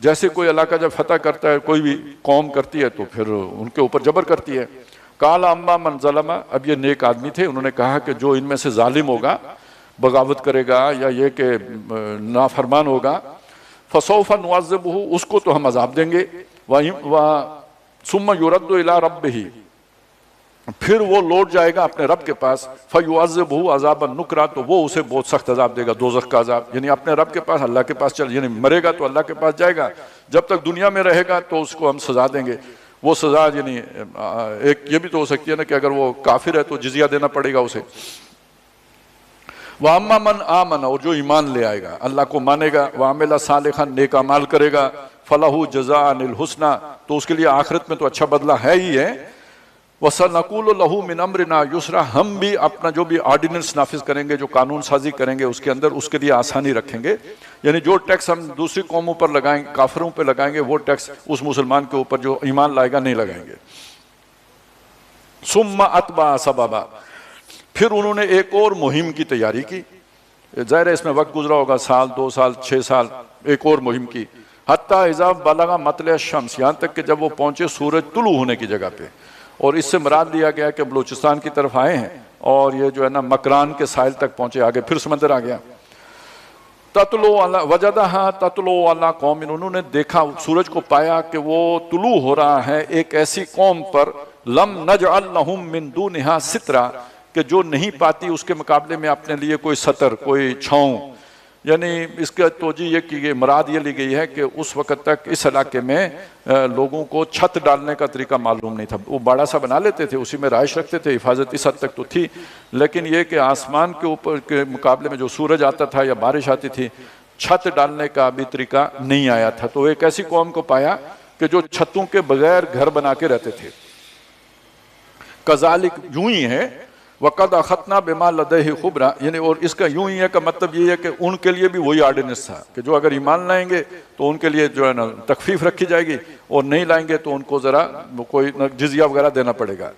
جیسے کوئی علاقہ جب فتح کرتا ہے، کوئی بھی قوم کرتی ہے تو پھر ان کے اوپر جبر کرتی ہے۔ قال اما من ظلم، اب یہ نیک آدمی تھے، انہوں نے کہا کہ جو ان میں سے ظالم ہوگا، بغاوت کرے گا یا یہ کہ نافرمان ہوگا، فسوف نعذبہ، اس کو تو ہم عذاب دیں گے، ثم یرد الی ربہ، پھر وہ لوٹ جائے گا اپنے رب کے پاس، فیعذبہ عذابا نکرا، تو وہ اسے بہت سخت عذاب دے گا، دوزخ کا عذاب، یعنی اپنے رب کے پاس، اللہ کے پاس چل، یعنی مرے گا تو اللہ کے پاس جائے گا، جب تک دنیا میں رہے گا تو اس کو ہم سزا دیں گے۔ وہ سزا یعنی ایک یہ بھی تو ہو سکتی ہے نا کہ اگر وہ کافر ہے تو جزیہ دینا پڑے گا اسے۔ وَأَمَّا مَنْ آمَنَ، اور جو ایمان لے آئے گا، اللہ کو مانے گا، وَعَمِلَ صَالِحًا، نیک اعمال کرے گا، فَلَهُ جَزَاءً الْحُسْنَى، تو اس کے لیے آخرت میں تو اچھا بدلہ ہے ہی ہے۔ وَسَنَقُولُ لَهُ مِنْ أَمْرِنَا يُسْرًا، ہم بھی اپنا جو بھی آرڈیننس نافذ کریں گے، جو قانون سازی کریں گے اس کے اندر، اس کے لیے آسانی رکھیں گے، یعنی جو ٹیکس ہم دوسری قوموں پر لگائیں گے، کافروں پہ لگائیں گے، وہ ٹیکس اس مسلمان کے اوپر جو ایمان لائے گا نہیں لگائیں گے۔ ثُمَّ أَتْبَعَ سَبَبًا، پھر انہوں نے ایک اور مہم کی تیاری کی، ظاہر ہے اس میں وقت گزرا ہوگا، سال 2 سال 6 سال، ایک اور مہم کی۔ حتیٰ اذا بلغ مطلع الشمس، یہاں تک کہ جب وہ پہنچے سورج طلوع ہونے کی جگہ پہ، اور اس سے مراد لیا گیا کہ بلوچستان کی طرف آئے ہیں اور یہ جو ہے نا مکران کے ساحل تک پہنچے، آگے پھر سمندر آ گیا۔ تطلع علی وجدہا تطلع علی قوم، انہوں نے دیکھا سورج کو پایا کہ وہ طلوع ہو رہا ہے ایک ایسی قوم پر، لم نجعل لہم من دونہا سترا، کہ جو نہیں پاتی اس کے مقابلے میں اپنے لیے کوئی ستر، کوئی چھاؤں، یعنی اس کا توجہ یہ کی گئی، مراد یہ لی گئی ہے کہ اس وقت تک اس علاقے میں لوگوں کو چھت ڈالنے کا طریقہ معلوم نہیں تھا، وہ باڑا سا بنا لیتے تھے، اسی میں رہائش رکھتے تھے، حفاظت اس حد تک تو تھی، لیکن یہ کہ آسمان کے اوپر کے مقابلے میں جو سورج آتا تھا یا بارش آتی تھی، چھت ڈالنے کا بھی طریقہ نہیں آیا تھا، تو ایک ایسی قوم کو پایا کہ جو چھتوں کے بغیر گھر بنا کے رہتے تھے۔ کذالک، یوں ہی ہے، وَقَدْ أَخَذْنَا بِمَا لَدَيْهِ خُبْرًا، یعنی اور اس کا یوں ہی ہے کہ مطلب یہ ہے کہ ان کے لیے بھی وہی آرڈیننس تھا کہ جو اگر ایمان لائیں گے تو ان کے لیے جو ہے نا تخفیف رکھی جائے گی، اور نہیں لائیں گے تو ان کو ذرا کوئی جزیہ وغیرہ دینا پڑے گا۔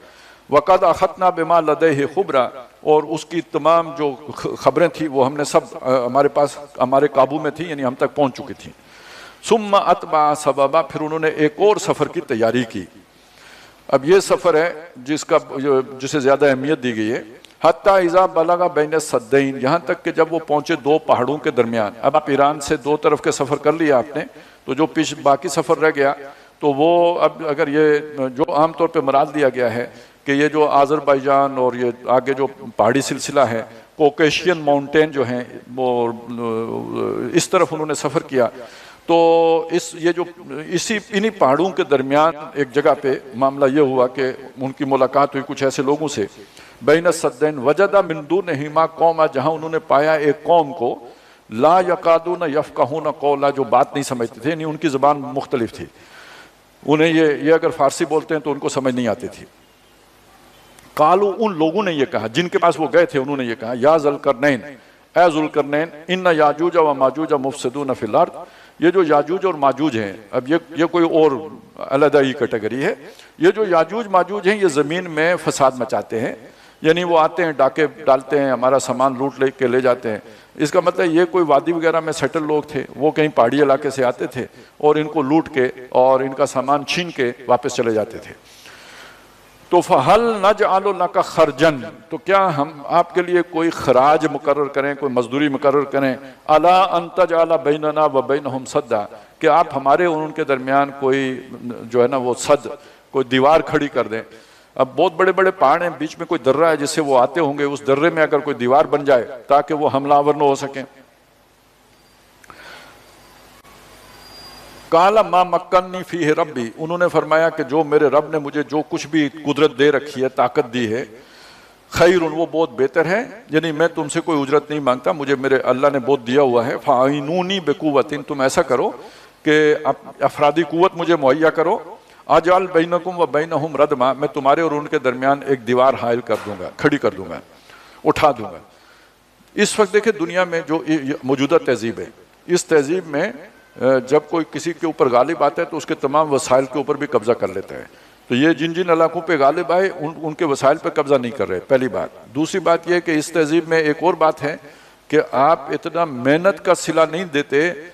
وَقَدْ أَخَذْنَا بِمَا لَدَيْهِ خُبْرًا، اور اس کی تمام جو خبریں تھیں وہ ہم نے سب ہمارے پاس، ہمارے قابو میں تھیں، یعنی ہم تک پہنچ چکی تھیں۔ ثُمَّ أَتْبَعَ سَبَبًا، پھر انہوں نے ایک اور سفر کی تیاری کی۔ اب یہ سفر ہے جسے زیادہ اہمیت دی گئی ہے۔ حتیٰ اذا بلغ بین السدین، یہاں تک کہ جب وہ پہنچے 2 پہاڑوں کے درمیان۔ اب آپ ایران سے 2 طرف کے سفر کر لیا آپ نے، تو جو باقی سفر رہ گیا تو وہ اب اگر یہ جو عام طور پہ مراد دیا گیا ہے کہ یہ جو آذربائیجان اور یہ آگے جو پہاڑی سلسلہ ہے، کوکیشین ماؤنٹین جو ہیں، وہ اس طرف انہوں نے سفر کیا، تو یہ جو انہی پہاڑوں کے درمیان ایک جگہ پہ معاملہ یہ ہوا کہ ان کی ملاقات ہوئی کچھ ایسے لوگوں سے، بین السدین وجد من دونہما قوما، جہاں انہوں نے پایا ایک قوم کو، لا یکادون یفقہون قولا، جو بات نہیں سمجھتے تھے، یعنی ان کی زبان مختلف تھی، انہیں یہ اگر فارسی بولتے ہیں تو ان کو سمجھ نہیں آتی تھی۔ قالو، ان لوگوں نے یہ کہا جن کے پاس وہ گئے تھے، انہوں نے یہ کہا، یا ذوالقرنین، اے ذوالقرنین، ان یاجوج و ماجوج مفسدون فی الارض، یہ جو یاجوج اور ماجوج ہیں، اب یہ کوئی اور علیحدہ ہی کیٹیگری ہے، یہ جو یاجوج ماجوج ہیں یہ زمین میں فساد مچاتے ہیں، یعنی وہ آتے ہیں، ڈاکے ڈالتے ہیں، ہمارا سامان لوٹ لے کے لے جاتے ہیں۔ اس کا مطلب یہ کوئی وادی وغیرہ میں سیٹل لوگ تھے، وہ کہیں پہاڑی علاقے سے آتے تھے اور ان کو لوٹ کے اور ان کا سامان چھین کے واپس چلے جاتے تھے۔ تو فَهَلْ نَجْعَلُ لَكَ خَرْجًا، تو کیا ہم آپ کے لیے کوئی خراج مقرر کریں، کوئی مزدوری مقرر کریں، عَلَىٰ أَن تَجْعَلَ بَيْنَنَا وَبَيْنَهُمْ سَدًّا، کہ آپ ہمارے اور ان کے درمیان کوئی جو ہے نا وہ صد، کوئی دیوار کھڑی کر دیں۔ اب بہت بڑے بڑے پہاڑ ہیں، بیچ میں کوئی درہ ہے جس سے وہ آتے ہوں گے، اس درے میں اگر کوئی دیوار بن جائے تاکہ وہ حملہ آور نہ ہو سکیں۔ قَالَ مَا مَكَّنِّي فِيهِ رَبِّي، انہوں نے فرمایا کہ جو میرے رب نے مجھے جو کچھ بھی قدرت دے رکھی ہے، طاقت دی ہے، خیر، وہ بہت بہتر ہے، یعنی میں تم سے کوئی اجرت نہیں مانگتا، مجھے میرے اللہ نے بہت دیا ہوا ہے۔ فَأَعِينُونِي بِقُوَّةٍ، تم ایسا کرو کہ افرادی قوت مجھے مہیا کرو، اجعل بینکم و بینہم ردما، میں تمہارے اور ان کے درمیان ایک دیوار حائل کر دوں گا، کھڑی کر دوں گا، اٹھا دوں گا۔ اس وقت دیکھیں دنیا میں جو موجودہ تہذیب ہے، اس تہذیب میں جب کوئی کسی کے اوپر غالب آتا ہے تو اس کے تمام وسائل کے اوپر بھی قبضہ کر لیتا ہے۔ تو یہ جن جن علاقوں پہ غالب آئے ان کے وسائل پہ قبضہ نہیں کر رہے، پہلی بات۔ دوسری بات یہ کہ اس تہذیب میں ایک اور بات ہے کہ آپ اتنا محنت کا صلہ نہیں دیتے